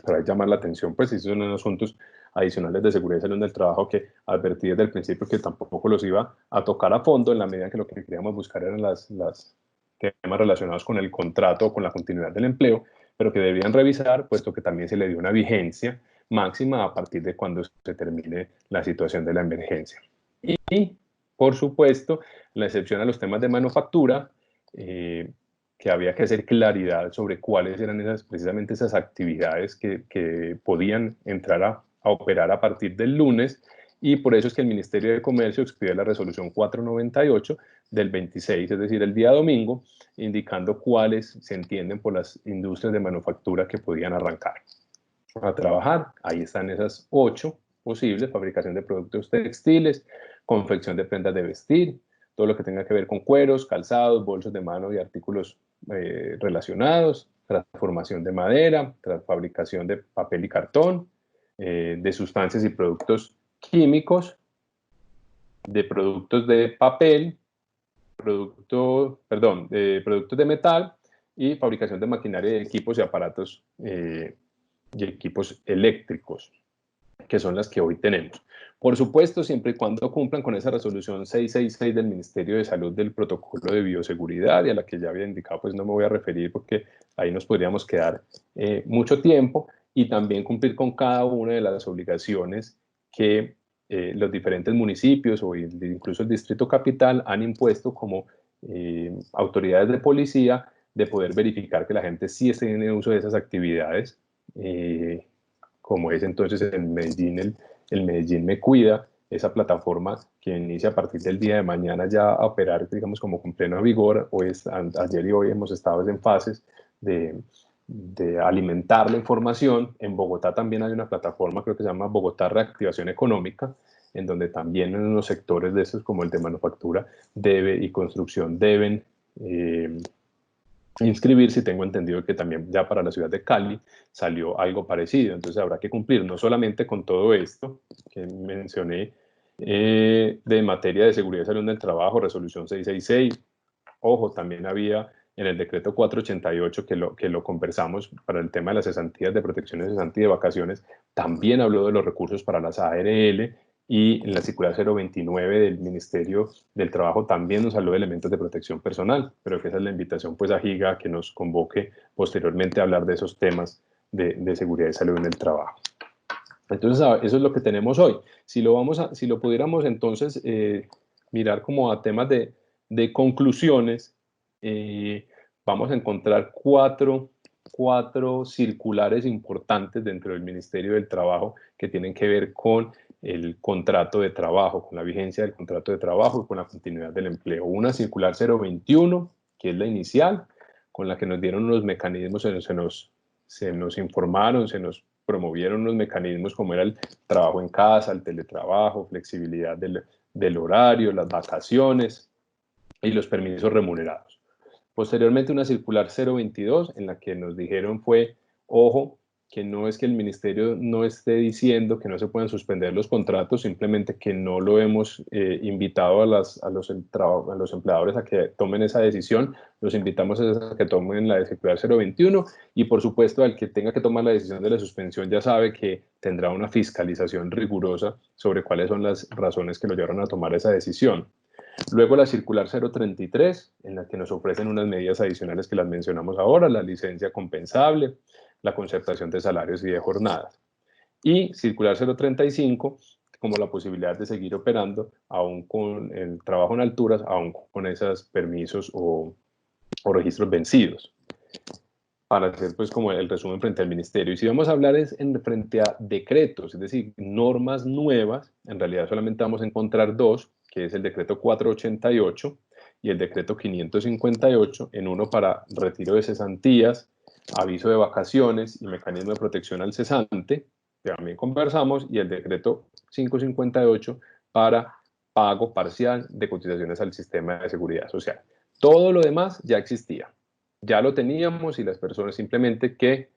Pero hay que llamar la atención, pues esos son unos asuntos adicionales de seguridad y salud en el trabajo que advertí desde el principio que tampoco los iba a tocar a fondo, en la medida que lo que queríamos buscar eran los temas relacionados con el contrato o con la continuidad del empleo, pero que debían revisar, puesto que también se le dio una vigencia máxima a partir de cuando se termine la situación de la emergencia. Y por supuesto, la excepción a los temas de manufactura, que había que hacer claridad sobre cuáles eran precisamente esas actividades que podían entrar a operar a partir del lunes, y por eso es que el Ministerio de Comercio expidió la resolución 498 del 26, es decir, el día domingo, indicando cuáles se entienden por las industrias de manufactura que podían arrancar a trabajar. Ahí están esas 8 posibles: fabricación de productos textiles, confección de prendas de vestir, todo lo que tenga que ver con cueros, calzados, bolsos de mano y artículos relacionados, transformación de madera, fabricación de papel y cartón, de sustancias y productos químicos, de productos de papel, productos de metal, y fabricación de maquinaria, de equipos y aparatos y equipos eléctricos, que son las que hoy tenemos. Por supuesto, siempre y cuando cumplan con esa resolución 666 del Ministerio de Salud del protocolo de bioseguridad, y a la que ya había indicado, pues no me voy a referir porque ahí nos podríamos quedar mucho tiempo, y también cumplir con cada una de las obligaciones que los diferentes municipios o incluso el Distrito Capital han impuesto como autoridades de policía, de poder verificar que la gente sí esté en el uso de esas actividades, como es entonces en Medellín, el Medellín Me Cuida, esa plataforma que inicia a partir del día de mañana ya a operar, digamos, como con pleno vigor. Ayer y hoy hemos estado en fases de alimentar la información. En Bogotá también hay una plataforma, creo que se llama Bogotá Reactivación Económica, en donde también en unos sectores de esos, como el de manufactura y construcción, deben inscribirse. Y tengo entendido que también ya para la ciudad de Cali salió algo parecido. Entonces habrá que cumplir no solamente con todo esto que mencioné de materia de seguridad y salud en el trabajo, resolución 666. Ojo, también había en el decreto 488, que lo conversamos, para el tema de las cesantías, de protección de cesantía y de vacaciones, también habló de los recursos para las ARL, y en la circular 029 del Ministerio del Trabajo también nos habló de elementos de protección personal, pero que esa es la invitación pues a Giga, que nos convoque posteriormente a hablar de esos temas de seguridad y salud en el trabajo. Entonces, eso es lo que tenemos hoy. Si lo pudiéramos entonces mirar como a temas de conclusiones, vamos a encontrar cuatro circulares importantes dentro del Ministerio del Trabajo que tienen que ver con el contrato de trabajo, con la vigencia del contrato de trabajo y con la continuidad del empleo. Una circular 021, que es la inicial, con la que nos dieron unos mecanismos, se nos informaron, se nos promovieron unos mecanismos como era el trabajo en casa, el teletrabajo, flexibilidad del horario, las vacaciones y los permisos remunerados. Posteriormente, una circular 022, en la que nos dijeron fue, ojo, que no es que el ministerio no esté diciendo que no se pueden suspender los contratos, simplemente que no lo hemos invitado a los empleadores a que tomen esa decisión. Los invitamos a que tomen la circular 021, y por supuesto al que tenga que tomar la decisión de la suspensión ya sabe que tendrá una fiscalización rigurosa sobre cuáles son las razones que lo llevaron a tomar esa decisión. Luego la circular 033, en la que nos ofrecen unas medidas adicionales que las mencionamos ahora: la licencia compensable, la concertación de salarios y de jornadas. Y circular 035, como la posibilidad de seguir operando aún con el trabajo en alturas, aún con esos permisos o registros vencidos, para hacer pues como el resumen frente al ministerio. Y si vamos a hablar frente a decretos, es decir, normas nuevas, en realidad solamente vamos a encontrar dos, que es el decreto 488 y el decreto 558, en uno para retiro de cesantías, aviso de vacaciones y mecanismo de protección al cesante, que también conversamos, y el decreto 558 para pago parcial de cotizaciones al sistema de seguridad social. Todo lo demás ya existía, ya lo teníamos, y las personas simplemente que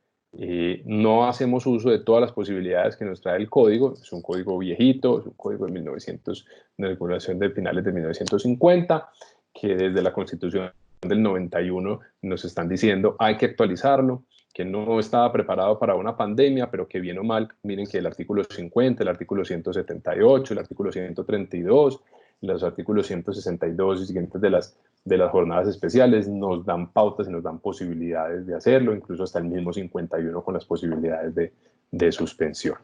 no hacemos uso de todas las posibilidades que nos trae el código. Es un código viejito, es un código de 1900, de regulación de finales de 1950, que desde la Constitución del 91 nos están diciendo hay que actualizarlo, que no estaba preparado para una pandemia, pero que bien o mal, miren que el artículo 50, el artículo 178, el artículo 132, los artículos 162 y siguientes de las jornadas especiales nos dan pautas y nos dan posibilidades de hacerlo, incluso hasta el mismo 51 con las posibilidades de suspensión.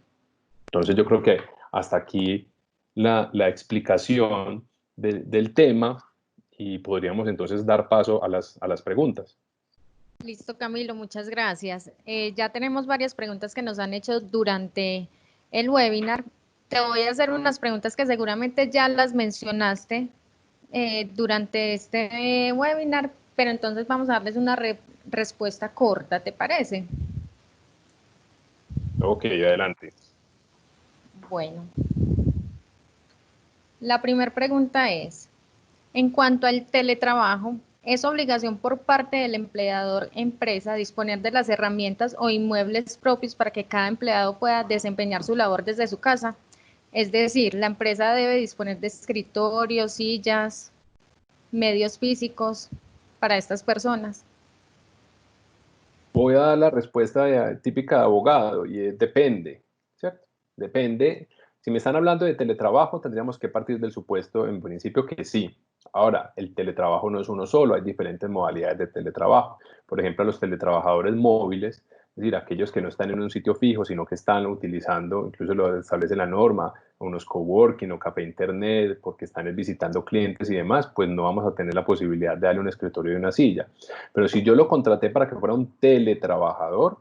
Entonces yo creo que hasta aquí la explicación del tema, y podríamos entonces dar paso a las preguntas. Listo, Camilo, muchas gracias. Ya tenemos varias preguntas que nos han hecho durante el webinar. Te voy a hacer unas preguntas que seguramente ya las mencionaste durante este webinar, pero entonces vamos a darles una respuesta corta, ¿te parece? Ok, adelante. Bueno, la primera pregunta es, en cuanto al teletrabajo, ¿es obligación por parte del empleador empresa disponer de las herramientas o inmuebles propios para que cada empleado pueda desempeñar su labor desde su casa? Es decir, la empresa debe disponer de escritorios, sillas, medios físicos para estas personas. Voy a dar la respuesta típica de abogado y depende, ¿cierto? Depende. Si me están hablando de teletrabajo, tendríamos que partir del supuesto en principio que sí. Ahora, el teletrabajo no es uno solo, hay diferentes modalidades de teletrabajo. Por ejemplo, los teletrabajadores móviles, es decir, aquellos que no están en un sitio fijo, sino que están utilizando, incluso lo establece la norma, unos coworking o café internet, porque están visitando clientes y demás, pues no vamos a tener la posibilidad de darle un escritorio y una silla. Pero si yo lo contraté para que fuera un teletrabajador,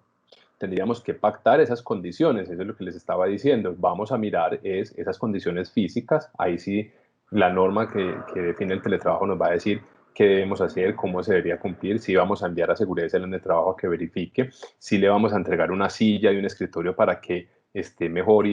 tendríamos que pactar esas condiciones, eso es lo que les estaba diciendo. Vamos a mirar esas condiciones físicas, ahí sí la norma que define el teletrabajo nos va a decir qué debemos hacer, cómo se debería cumplir, si vamos a enviar a seguridad social de trabajo a que verifique, si le vamos a entregar una silla y un escritorio para que esté mejor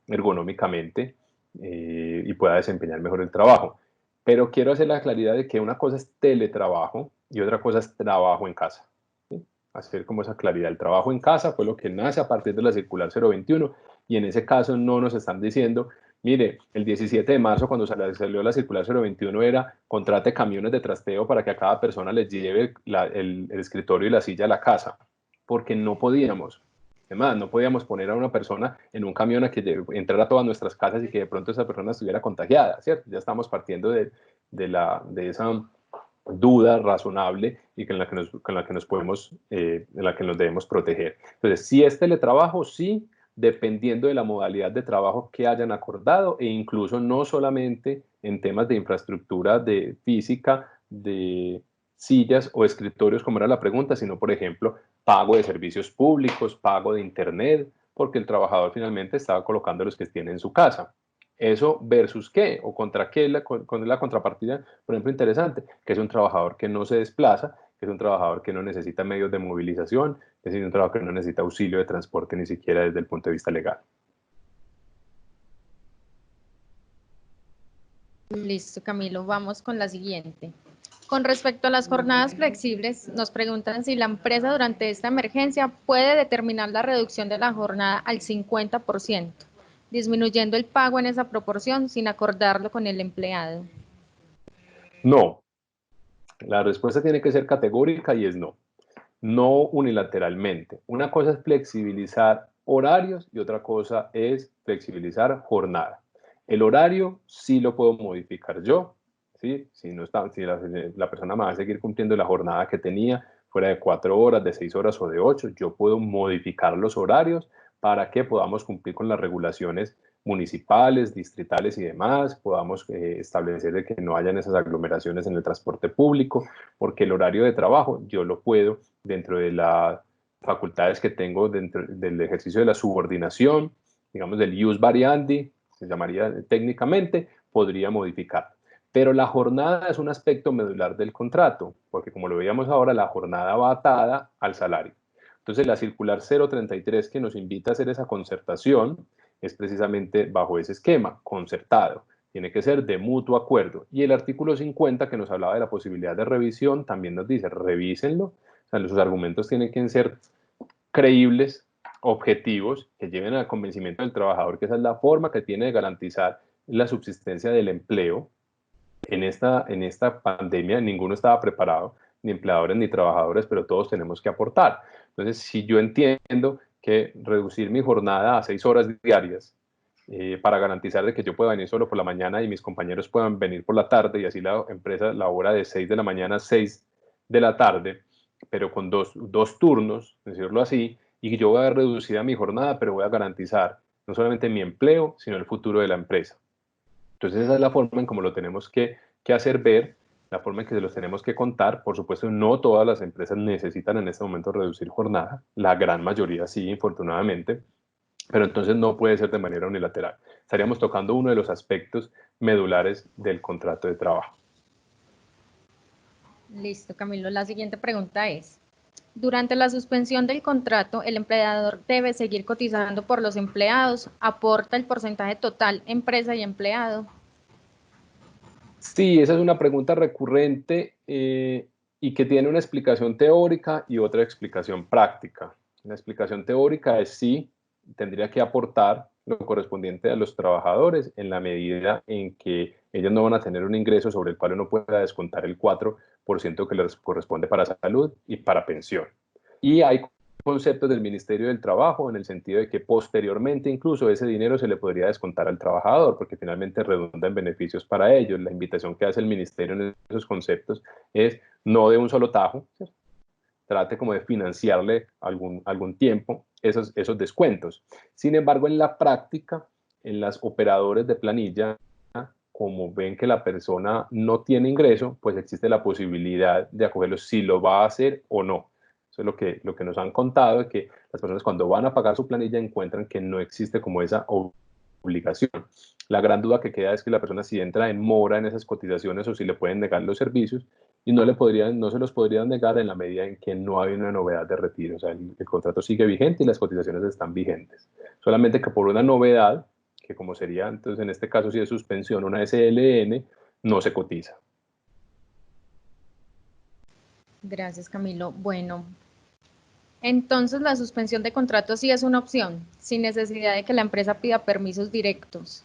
ergonómicamente y pueda desempeñar mejor el trabajo. Pero quiero hacer la claridad de que una cosa es teletrabajo y otra cosa es trabajo en casa. ¿Sí? Hacer como esa claridad. El trabajo en casa fue lo que nace a partir de la circular 021 y en ese caso no nos están diciendo, mire, el 17 de marzo cuando salió la circular 021 era contrate camiones de trasteo para que a cada persona les lleve el escritorio y la silla a la casa, porque no podíamos. Además, no podíamos poner a una persona en un camión a que entrara a todas nuestras casas y que de pronto esa persona estuviera contagiada, ¿cierto? Ya estamos partiendo de esa duda razonable y con la que nos podemos, en la que nos debemos proteger. Entonces, si es teletrabajo, sí, dependiendo de la modalidad de trabajo que hayan acordado e incluso no solamente en temas de infraestructura de física, de sillas o escritorios, como era la pregunta, sino, por ejemplo, pago de servicios públicos, pago de internet, porque el trabajador finalmente estaba colocando los que tiene en su casa. Eso versus qué o contra qué con la contrapartida, por ejemplo, interesante, que es un trabajador que no se desplaza, que es un trabajador que no necesita medios de movilización, es decir, un trabajador que no necesita auxilio de transporte ni siquiera desde el punto de vista legal. Listo, Camilo, vamos con la siguiente. Con respecto a las jornadas flexibles, nos preguntan si la empresa durante esta emergencia puede determinar la reducción de la jornada al 50%, disminuyendo el pago en esa proporción sin acordarlo con el empleado. No, la respuesta tiene que ser categórica y es no. No unilateralmente. Una cosa es flexibilizar horarios y otra cosa es flexibilizar jornada. El horario sí lo puedo modificar yo, ¿sí? Si la persona me va a seguir cumpliendo la jornada que tenía, fuera de 4 horas, de 6 horas o de 8, yo puedo modificar los horarios para que podamos cumplir con las regulaciones municipales, distritales y demás, podamos establecer de que no hayan esas aglomeraciones en el transporte público, porque el horario de trabajo yo lo puedo dentro de las facultades que tengo dentro del ejercicio de la subordinación, digamos del ius variandi, se llamaría técnicamente, podría modificar. Pero la jornada es un aspecto medular del contrato, porque como lo veíamos ahora, la jornada va atada al salario. Entonces, la circular 033 que nos invita a hacer esa concertación es precisamente bajo ese esquema, concertado. Tiene que ser de mutuo acuerdo. Y el artículo 50 que nos hablaba de la posibilidad de revisión también nos dice, revísenlo. O sea, sus argumentos tienen que ser creíbles, objetivos, que lleven al convencimiento del trabajador que esa es la forma que tiene de garantizar la subsistencia del empleo, en esta pandemia ninguno estaba preparado, ni empleadores ni trabajadores, pero todos tenemos que aportar. Entonces, si yo entiendo que reducir mi jornada a 6 horas diarias para garantizar de que yo pueda venir solo por la mañana y mis compañeros puedan venir por la tarde, y así la empresa labora de 6 de la mañana a 6 de la tarde, pero con dos turnos, decirlo así, y yo voy a reducir mi jornada, pero voy a garantizar no solamente mi empleo, sino el futuro de la empresa. Entonces esa es la forma en cómo lo tenemos que hacer ver, la forma en que se los tenemos que contar. Por supuesto, no todas las empresas necesitan en este momento reducir jornada, la gran mayoría sí, infortunadamente, pero entonces no puede ser de manera unilateral. Estaríamos tocando uno de los aspectos medulares del contrato de trabajo. Listo, Camilo. La siguiente pregunta es, durante la suspensión del contrato, ¿el empleador debe seguir cotizando por los empleados? ¿Aporta el porcentaje total empresa y empleado? Sí, esa es una pregunta recurrente y que tiene una explicación teórica y otra explicación práctica. La explicación teórica es sí, tendría que aportar lo correspondiente a los trabajadores en la medida en que ellos no van a tener un ingreso sobre el cual uno pueda descontar el 4% que les corresponde para salud y para pensión. Y hay conceptos del Ministerio del Trabajo en el sentido de que posteriormente incluso ese dinero se le podría descontar al trabajador porque finalmente redunda en beneficios para ellos. La invitación que hace el Ministerio en esos conceptos es no de un solo tajo, ¿cierto? Trate como de financiarle algún tiempo esos descuentos. Sin embargo, en la práctica, en las operadores de planilla, como ven que la persona no tiene ingreso, pues existe la posibilidad de acogerlo si lo va a hacer o no. Eso es lo que nos han contado, es que las personas cuando van a pagar su planilla encuentran que no existe como esa obligación. La gran duda que queda es que la persona si entra en mora en esas cotizaciones o si le pueden negar los servicios y no se los podrían negar en la medida en que no hay una novedad de retiro. O sea, el contrato sigue vigente y las cotizaciones están vigentes. Solamente que por una novedad, que como sería entonces en este caso si es suspensión, una SLN, no se cotiza. Gracias, Camilo. Bueno, entonces la suspensión de contrato sí es una opción, sin necesidad de que la empresa pida permisos directos.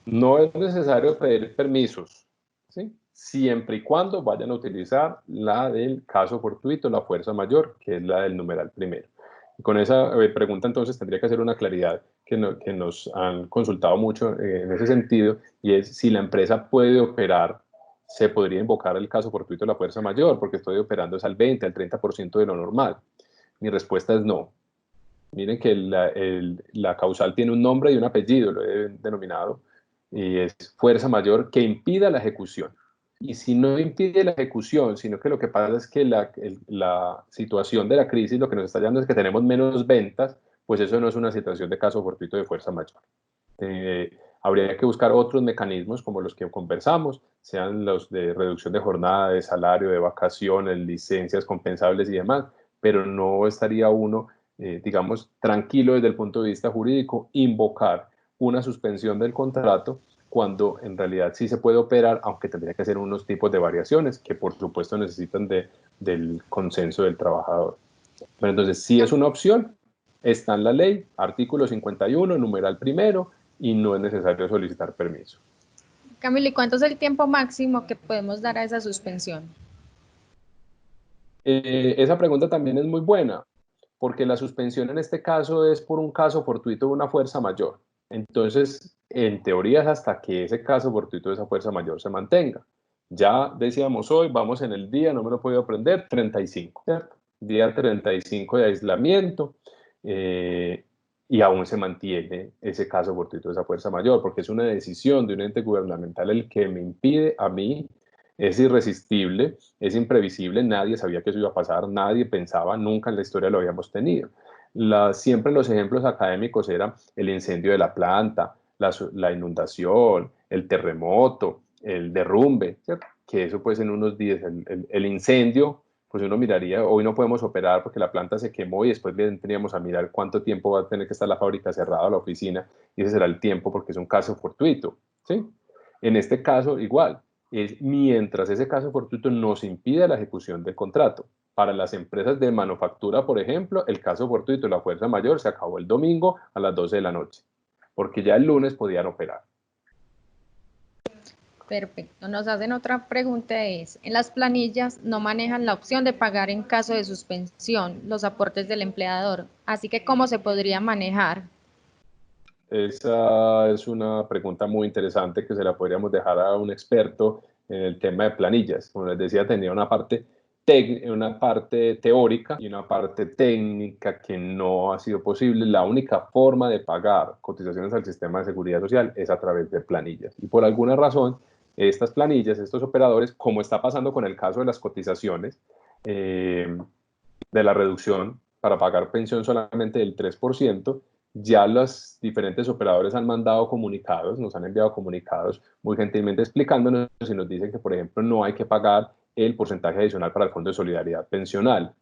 No es necesario pedir permisos, ¿sí? Siempre y cuando vayan a utilizar la del caso fortuito, la fuerza mayor, que es la del numeral primero. Y con esa pregunta entonces tendría que hacer una claridad que nos han consultado mucho en ese sentido, y es si la empresa puede operar, se podría invocar el caso fortuito de la fuerza mayor, porque estoy operando es al 20, al 30% de lo normal. Mi respuesta es no. Miren que la causal tiene un nombre y un apellido, lo he denominado, y es fuerza mayor que impida la ejecución. Y si no impide la ejecución, sino que lo que pasa es que la situación de la crisis lo que nos está llevando es que tenemos menos ventas, pues eso no es una situación de caso fortuito de fuerza mayor. Habría que buscar otros mecanismos como los que conversamos, sean los de reducción de jornada, de salario, de vacaciones, licencias compensables y demás, pero no estaría uno, digamos, tranquilo desde el punto de vista jurídico, invocar una suspensión del contrato cuando en realidad sí se puede operar, aunque tendría que hacer unos tipos de variaciones que por supuesto necesitan del consenso del trabajador. Pero entonces, si es una opción, está en la ley, artículo 51, numeral primero, y no es necesario solicitar permiso. Camilo, ¿y cuánto es el tiempo máximo que podemos dar a esa suspensión? Esa pregunta también es muy buena, porque la suspensión en este caso es por un caso fortuito de una fuerza mayor. Entonces, en teoría es hasta que ese caso fortuito de esa fuerza mayor se mantenga. Ya decíamos hoy, vamos en el día, no me lo he podido aprender, 35, ¿cierto? Día 35 de aislamiento, y aún se mantiene ese caso fortuito de esa fuerza mayor, porque es una decisión de un ente gubernamental el que me impide a mí. Es irresistible, es imprevisible, nadie sabía que eso iba a pasar, nadie pensaba, nunca en la historia lo habíamos tenido. Siempre los ejemplos académicos eran el incendio de la planta, la inundación, el terremoto, el derrumbe, ¿cierto? Que eso pues en unos días, el incendio, pues uno miraría, hoy no podemos operar porque la planta se quemó y después teníamos a mirar cuánto tiempo va a tener que estar la fábrica cerrada, la oficina, y ese será el tiempo porque es un caso fortuito, ¿sí? En este caso igual, es mientras ese caso fortuito nos impide la ejecución del contrato. Para las empresas de manufactura, por ejemplo, el caso fortuito, la fuerza mayor, se acabó el domingo a las 12 de la noche, porque ya el lunes podían operar. Perfecto. Nos hacen otra pregunta, es, en las planillas no manejan la opción de pagar en caso de suspensión los aportes del empleador, así que ¿cómo se podría manejar? Esa es una pregunta muy interesante que se la podríamos dejar a un experto en el tema de planillas. Como les decía, tenía una parte teórica y una parte técnica que no ha sido posible. La única forma de pagar cotizaciones al sistema de seguridad social es a través de planillas. Y por alguna razón, estas planillas, estos operadores, como está pasando con el caso de las cotizaciones, de la reducción para pagar pensión solamente del 3%, ya los diferentes operadores han mandado comunicados, nos han enviado comunicados muy gentilmente explicándonos y nos dicen que, por ejemplo, no hay que pagar el porcentaje adicional para el Fondo de Solidaridad Pensional.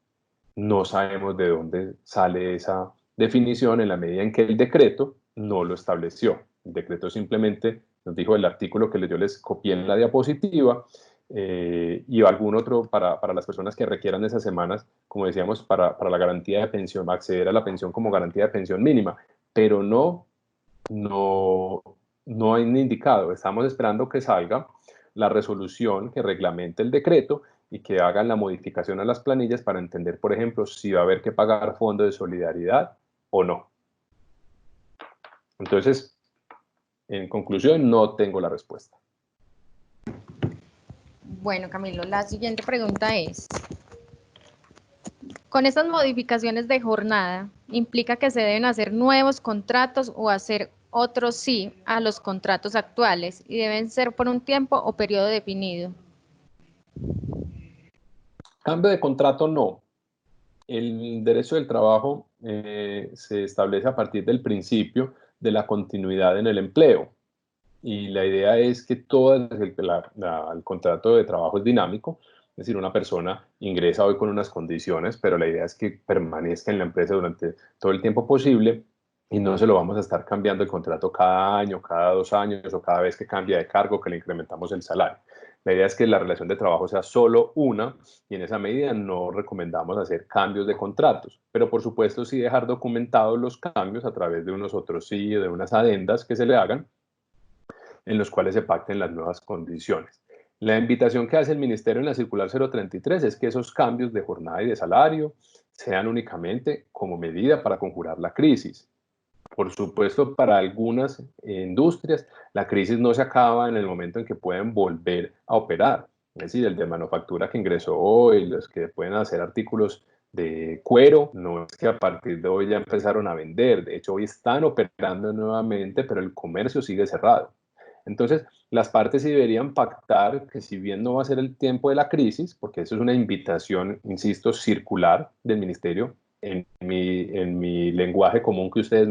No sabemos de dónde sale esa definición en la medida en que el decreto no lo estableció. El decreto simplemente nos dijo el artículo que yo les copié en la diapositiva, y algún otro para las personas que requieran esas semanas, como decíamos, para la garantía de pensión, acceder a la pensión como garantía de pensión mínima, pero no hay indicado. Estamos esperando que salga la resolución que reglamente el decreto y que hagan la modificación a las planillas para entender, por ejemplo, si va a haber que pagar fondo de solidaridad o no. Entonces, en conclusión, no tengo la respuesta. Bueno, Camilo, la siguiente pregunta es, con estas modificaciones de jornada, ¿implica que se deben hacer nuevos contratos o hacer otros sí a los contratos actuales y deben ser por un tiempo o periodo definido? Cambio de contrato no. El derecho del trabajo se establece a partir del principio de la continuidad en el empleo. Y la idea es que todo el contrato de trabajo es dinámico, es decir, una persona ingresa hoy con unas condiciones, pero la idea es que permanezca en la empresa durante todo el tiempo posible y no se lo vamos a estar cambiando el contrato cada año, cada 2 años o cada vez que cambia de cargo que le incrementamos el salario. La idea es que la relación de trabajo sea solo una y en esa medida no recomendamos hacer cambios de contratos, pero por supuesto sí dejar documentados los cambios a través de unos otros sí, de unas adendas que se le hagan en los cuales se pacten las nuevas condiciones. La invitación que hace el Ministerio en la circular 033 es que esos cambios de jornada y de salario sean únicamente como medida para conjurar la crisis. Por supuesto, para algunas industrias, la crisis no se acaba en el momento en que pueden volver a operar. Es decir, el de manufactura que ingresó hoy, los que pueden hacer artículos de cuero, no es que a partir de hoy ya empezaron a vender. De hecho, hoy están operando nuevamente, pero el comercio sigue cerrado. Entonces, las partes sí deberían pactar que si bien no va a ser el tiempo de la crisis, porque eso es una invitación, insisto, circular del ministerio, en mi lenguaje común que ustedes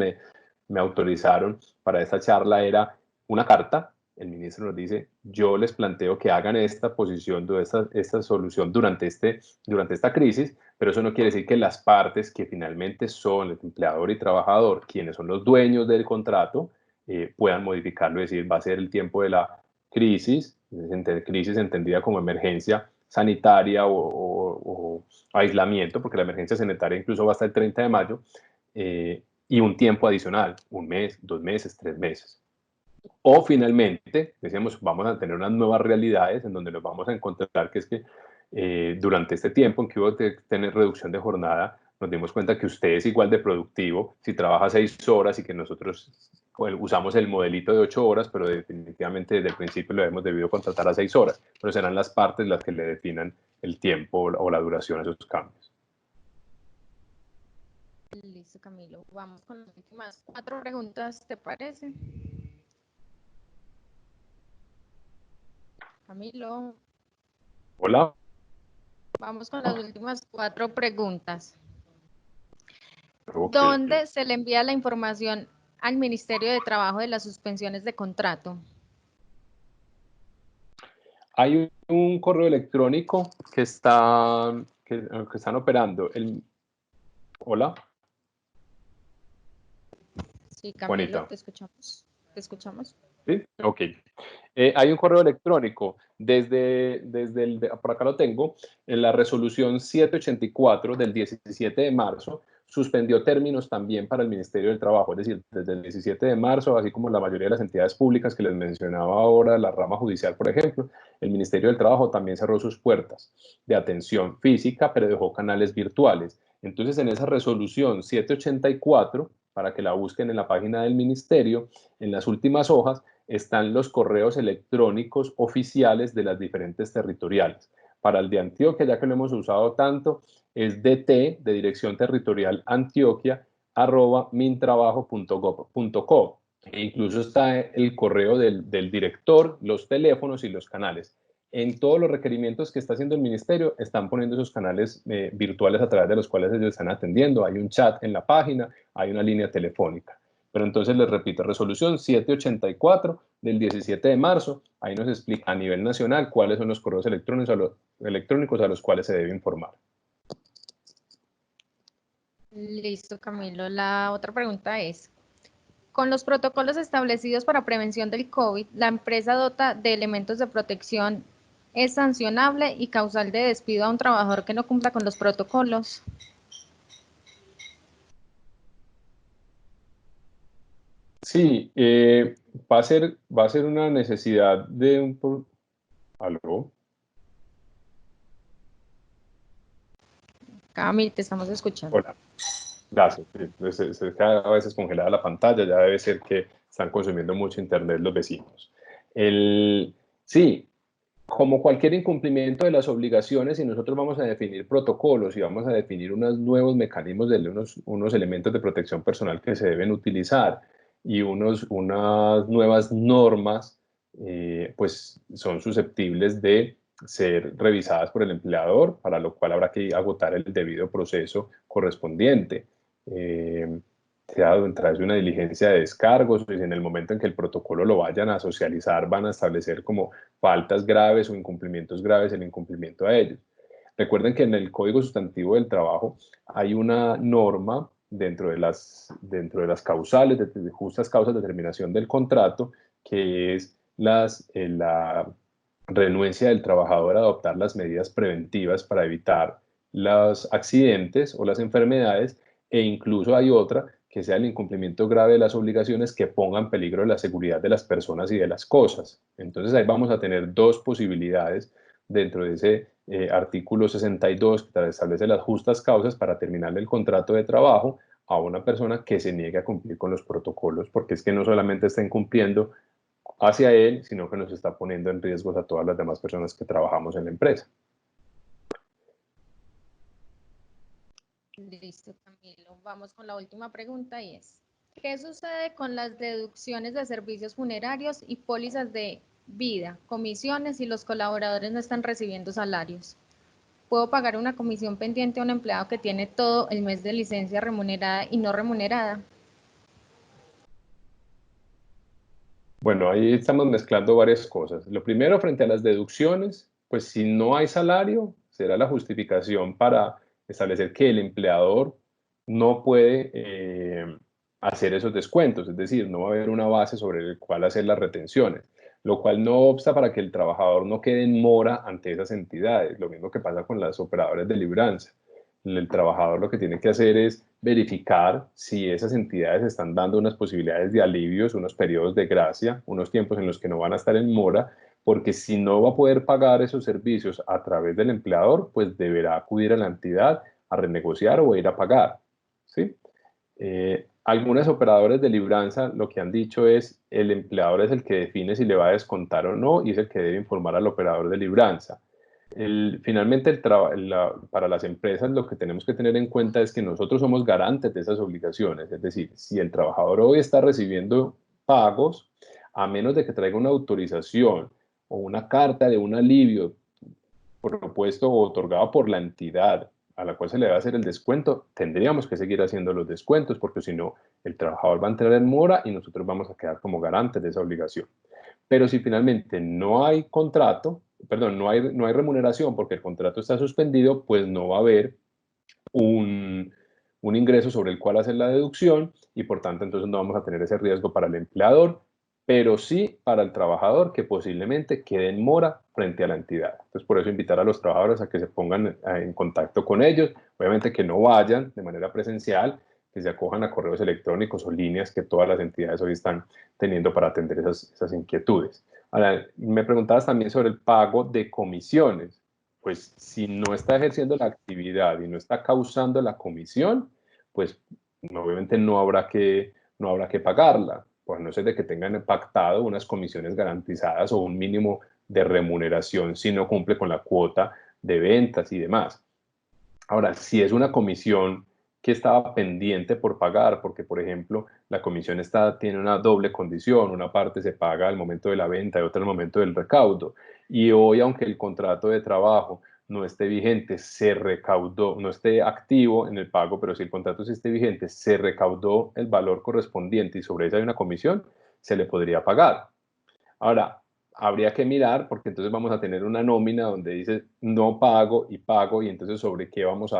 me autorizaron para esta charla era una carta. El ministro nos dice, yo les planteo que hagan esta posición, esta solución durante esta crisis, pero eso no quiere decir que las partes que finalmente son el empleador y trabajador, quienes son los dueños del contrato, puedan modificarlo, es decir, va a ser el tiempo de la crisis entendida como emergencia sanitaria o aislamiento, porque la emergencia sanitaria incluso va hasta el 30 de mayo, y un tiempo adicional, 1 mes, 2 meses, 3 meses. O finalmente, decíamos, vamos a tener unas nuevas realidades en donde nos vamos a encontrar que es que durante este tiempo en que hubo que tener reducción de jornada, nos dimos cuenta que usted es igual de productivo si trabaja 6 horas y que nosotros usamos el modelito de 8 horas, pero definitivamente desde el principio lo hemos debido contratar a 6 horas. Pero serán las partes las que le definan el tiempo o la duración de esos cambios. Listo, Camilo. Vamos con las últimas 4 preguntas, ¿te parece? Camilo. Hola. Vamos con las últimas 4 preguntas. Okay. ¿Dónde se le envía la información al Ministerio de Trabajo de las suspensiones de contrato? Hay un correo electrónico que están operando. Hola. Sí, Camilo, Juanita. te escuchamos. ¿Te escuchamos? Sí, ok. Hay un correo electrónico por acá lo tengo, en la resolución 784 del 17 de marzo, suspendió términos también para el Ministerio del Trabajo, es decir, desde el 17 de marzo, así como la mayoría de las entidades públicas que les mencionaba ahora, la rama judicial, por ejemplo, el Ministerio del Trabajo también cerró sus puertas de atención física, pero dejó canales virtuales. Entonces, en esa resolución 784, para que la busquen en la página del Ministerio, en las últimas hojas están los correos electrónicos oficiales de las diferentes territoriales. Para el de Antioquia, ya que lo hemos usado tanto, es dt, de Dirección Territorial Antioquia, @mintrabajo.gov.co. E incluso está el correo del director, los teléfonos y los canales. En todos los requerimientos que está haciendo el ministerio, están poniendo esos canales virtuales a través de los cuales ellos están atendiendo. Hay un chat en la página, hay una línea telefónica. Pero entonces les repito, resolución 784 del 17 de marzo, ahí nos explica a nivel nacional cuáles son los correos electrónicos a los cuales se debe informar. Listo, Camilo. La otra pregunta es, con los protocolos establecidos para prevención del COVID, ¿la empresa dota de elementos de protección es sancionable y causal de despido a un trabajador que no cumpla con los protocolos? Sí, va a ser una necesidad de un... ¿Aló? Camilo, te estamos escuchando. Hola. Gracias. Se queda a veces congelada la pantalla, ya debe ser que están consumiendo mucho internet los vecinos. Sí, como cualquier incumplimiento de las obligaciones, y nosotros vamos a definir protocolos y vamos a definir unos nuevos mecanismos, unos elementos de protección personal que se deben utilizar y unas nuevas normas, pues son susceptibles de ser revisadas por el empleador, para lo cual habrá que agotar el debido proceso correspondiente. Se ha dado a través de una diligencia de descargos, y en el momento en que el protocolo lo vayan a socializar, van a establecer como faltas graves o incumplimientos graves el incumplimiento a ellos. Recuerden que en el Código Sustantivo del Trabajo hay una norma dentro de las causales, de justas causas de terminación del contrato, que es la renuencia del trabajador a adoptar las medidas preventivas para evitar los accidentes o las enfermedades, e incluso hay otra que sea el incumplimiento grave de las obligaciones que ponga en peligro la seguridad de las personas y de las cosas. Entonces ahí vamos a tener dos posibilidades dentro de ese artículo 62, que establece las justas causas para terminar el contrato de trabajo a una persona que se niegue a cumplir con los protocolos, porque es que no solamente está incumpliendo hacia él, sino que nos está poniendo en riesgo a todas las demás personas que trabajamos en la empresa. Listo, Camilo. Vamos con la última pregunta y es, ¿qué sucede con las deducciones de servicios funerarios y pólizas de vida, comisiones si los colaboradores no están recibiendo salarios? ¿Puedo pagar una comisión pendiente a un empleado que tiene todo el mes de licencia remunerada y no remunerada? Bueno, ahí estamos mezclando varias cosas. Lo primero, frente a las deducciones, pues si no hay salario, será la justificación para establecer que el empleador no puede hacer esos descuentos, es decir, no va a haber una base sobre el cual hacer las retenciones, lo cual no obsta para que el trabajador no quede en mora ante esas entidades, lo mismo que pasa con las operadoras de libranza. El trabajador lo que tiene que hacer es verificar si esas entidades están dando unas posibilidades de alivios, unos periodos de gracia, unos tiempos en los que no van a estar en mora, porque si no va a poder pagar esos servicios a través del empleador, pues deberá acudir a la entidad a renegociar o a ir a pagar, ¿sí? Algunos operadores de libranza lo que han dicho es el empleador es el que define si le va a descontar o no y es el que debe informar al operador de libranza. Finalmente, para las empresas lo que tenemos que tener en cuenta es que nosotros somos garantes de esas obligaciones, es decir, si el trabajador hoy está recibiendo pagos, a menos de que traiga una autorización o una carta de un alivio propuesto o otorgado por la entidad a la cual se le va a hacer el descuento, tendríamos que seguir haciendo los descuentos, porque si no, el trabajador va a entrar en mora y nosotros vamos a quedar como garantes de esa obligación. Pero si finalmente no hay contrato, perdón, no hay remuneración porque el contrato está suspendido, pues no va a haber un ingreso sobre el cual hacer la deducción y por tanto entonces no vamos a tener ese riesgo para el empleador pero sí para el trabajador que posiblemente quede en mora frente a la entidad. Entonces, por eso invitar a los trabajadores a que se pongan en contacto con ellos, obviamente que no vayan de manera presencial, que se acojan a correos electrónicos o líneas que todas las entidades hoy están teniendo para atender esas inquietudes. Ahora, me preguntabas también sobre el pago de comisiones. Pues si no está ejerciendo la actividad y no está causando la comisión, pues obviamente no habrá que pagarla, pues no sé de que tengan pactado unas comisiones garantizadas o un mínimo de remuneración si no cumple con la cuota de ventas y demás. Ahora, si es una comisión que estaba pendiente por pagar, porque por ejemplo la comisión tiene una doble condición, una parte se paga al momento de la venta y otra al momento del recaudo, y hoy aunque el contrato de trabajo no esté vigente, se recaudó, no esté activo en el pago, pero si el contrato sí esté vigente, se recaudó el valor correspondiente y sobre eso hay una comisión, se le podría pagar. Ahora, habría que mirar porque entonces vamos a tener una nómina donde dice no pago y entonces sobre qué vamos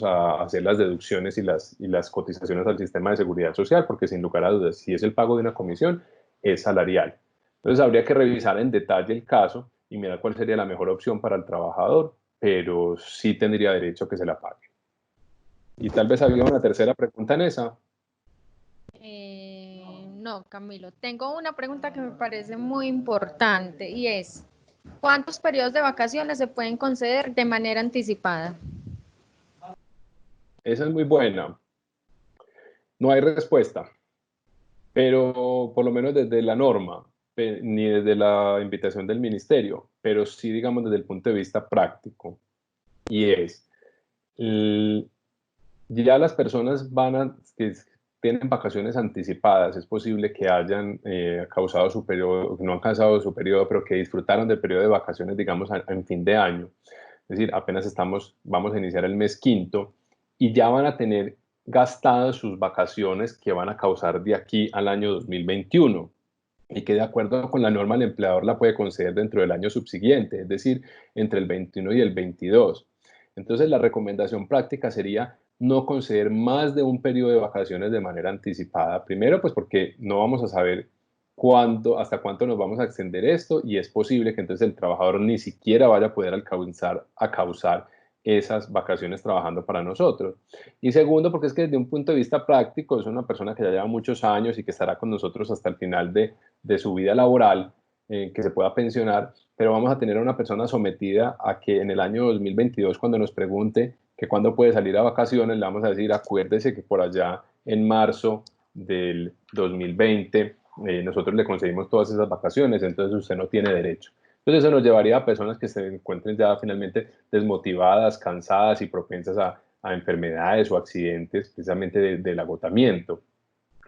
a hacer las deducciones y las cotizaciones al sistema de seguridad social, porque sin lugar a dudas, si es el pago de una comisión, es salarial. Entonces habría que revisar en detalle el caso y mirar cuál sería la mejor opción para el trabajador, pero sí tendría derecho a que se la pague. Y tal vez había una tercera pregunta en esa. No, Camilo, tengo una pregunta que me parece muy importante y es, ¿cuántos periodos de vacaciones se pueden conceder de manera anticipada? Esa es muy buena. No hay respuesta, pero por lo menos desde la norma, ni desde la invitación del ministerio, pero sí, digamos, desde el punto de vista práctico. Y es, ya las personas que tienen vacaciones anticipadas, es posible que hayan causado su periodo, que no han cansado su periodo, pero que disfrutaron del periodo de vacaciones, digamos, en fin de año. Es decir, apenas vamos a iniciar el mes quinto y ya van a tener gastadas sus vacaciones que van a causar de aquí al año 2021 y que de acuerdo con la norma el empleador la puede conceder dentro del año subsiguiente, es decir, entre el 21 y el 22. Entonces la recomendación práctica sería no conceder más de un periodo de vacaciones de manera anticipada. Primero, pues porque no vamos a saber hasta cuánto nos vamos a extender esto y es posible que entonces el trabajador ni siquiera vaya a poder alcanzar a causar esas vacaciones trabajando para nosotros. Y segundo, porque es que desde un punto de vista práctico es una persona que ya lleva muchos años y que estará con nosotros hasta el final de su vida laboral, que se pueda pensionar, pero vamos a tener a una persona sometida a que en el año 2022, cuando nos pregunte que cuándo puede salir a vacaciones, le vamos a decir, acuérdese que por allá en marzo del 2020 nosotros le conseguimos todas esas vacaciones, entonces usted no tiene derecho. Entonces eso nos llevaría a personas que se encuentren ya finalmente desmotivadas, cansadas y propensas a enfermedades o accidentes precisamente del agotamiento.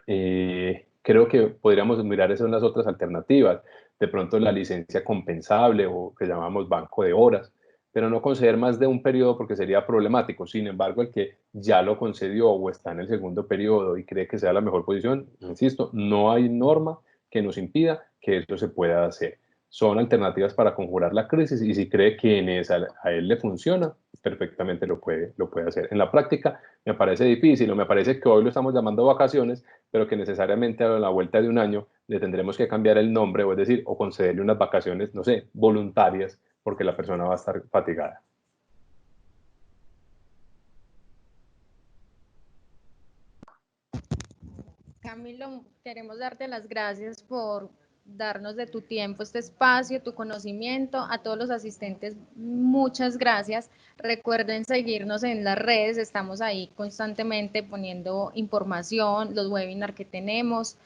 Creo que podríamos mirar esas las otras alternativas, de pronto la licencia compensable o que llamamos banco de horas, pero no conceder más de un periodo porque sería problemático. Sin embargo, el que ya lo concedió o está en el segundo periodo y cree que sea la mejor posición, insisto, no hay norma que nos impida que esto se pueda hacer. Son alternativas para conjurar la crisis y si cree que en esa a él le funciona, perfectamente lo puede hacer. En la práctica me parece difícil o me parece que hoy lo estamos llamando vacaciones, pero que necesariamente a la vuelta de un año le tendremos que cambiar el nombre, o es decir, o concederle unas vacaciones, no sé, voluntarias, porque la persona va a estar fatigada. Camilo, queremos darte las gracias por darnos de tu tiempo, este espacio, tu conocimiento. A todos los asistentes, muchas gracias. Recuerden seguirnos en las redes, estamos ahí constantemente poniendo información, los webinars que tenemos.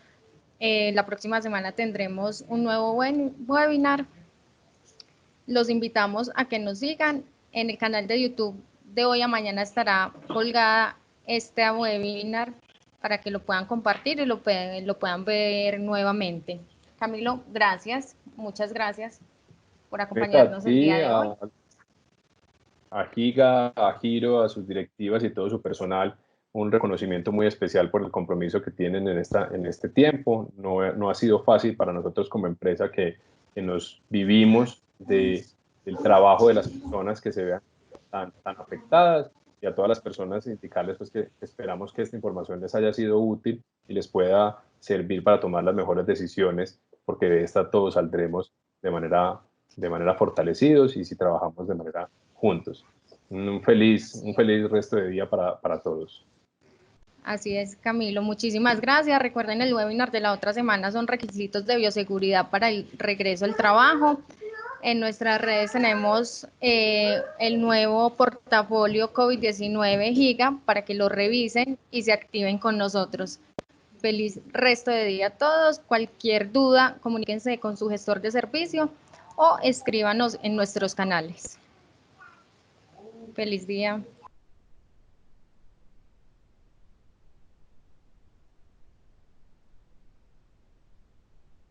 La próxima semana tendremos un nuevo webinar. Los invitamos a que nos sigan en el canal de YouTube. De hoy a mañana estará colgada este webinar para que lo puedan compartir y lo puedan ver nuevamente. Camilo, gracias, muchas gracias por acompañarnos el día de hoy. A Giga, a Giro, a sus directivas y todo su personal, un reconocimiento muy especial por el compromiso que tienen en este tiempo. No ha sido fácil para nosotros como empresa que nos vivimos del trabajo de las personas que se vean tan afectadas, y a todas las personas indicarles pues, que esperamos que esta información les haya sido útil y les pueda servir para tomar las mejores decisiones, porque de esta todos saldremos de manera fortalecidos y si trabajamos de manera juntos. Un feliz resto de día para todos. Así es, Camilo. Muchísimas gracias. Recuerden, el webinar de la otra semana son requisitos de bioseguridad para el regreso al trabajo. En nuestras redes tenemos el nuevo portafolio COVID-19 Giga para que lo revisen y se activen con nosotros. Feliz resto de día a todos. Cualquier duda, comuníquense con su gestor de servicio o escríbanos en nuestros canales. Feliz día.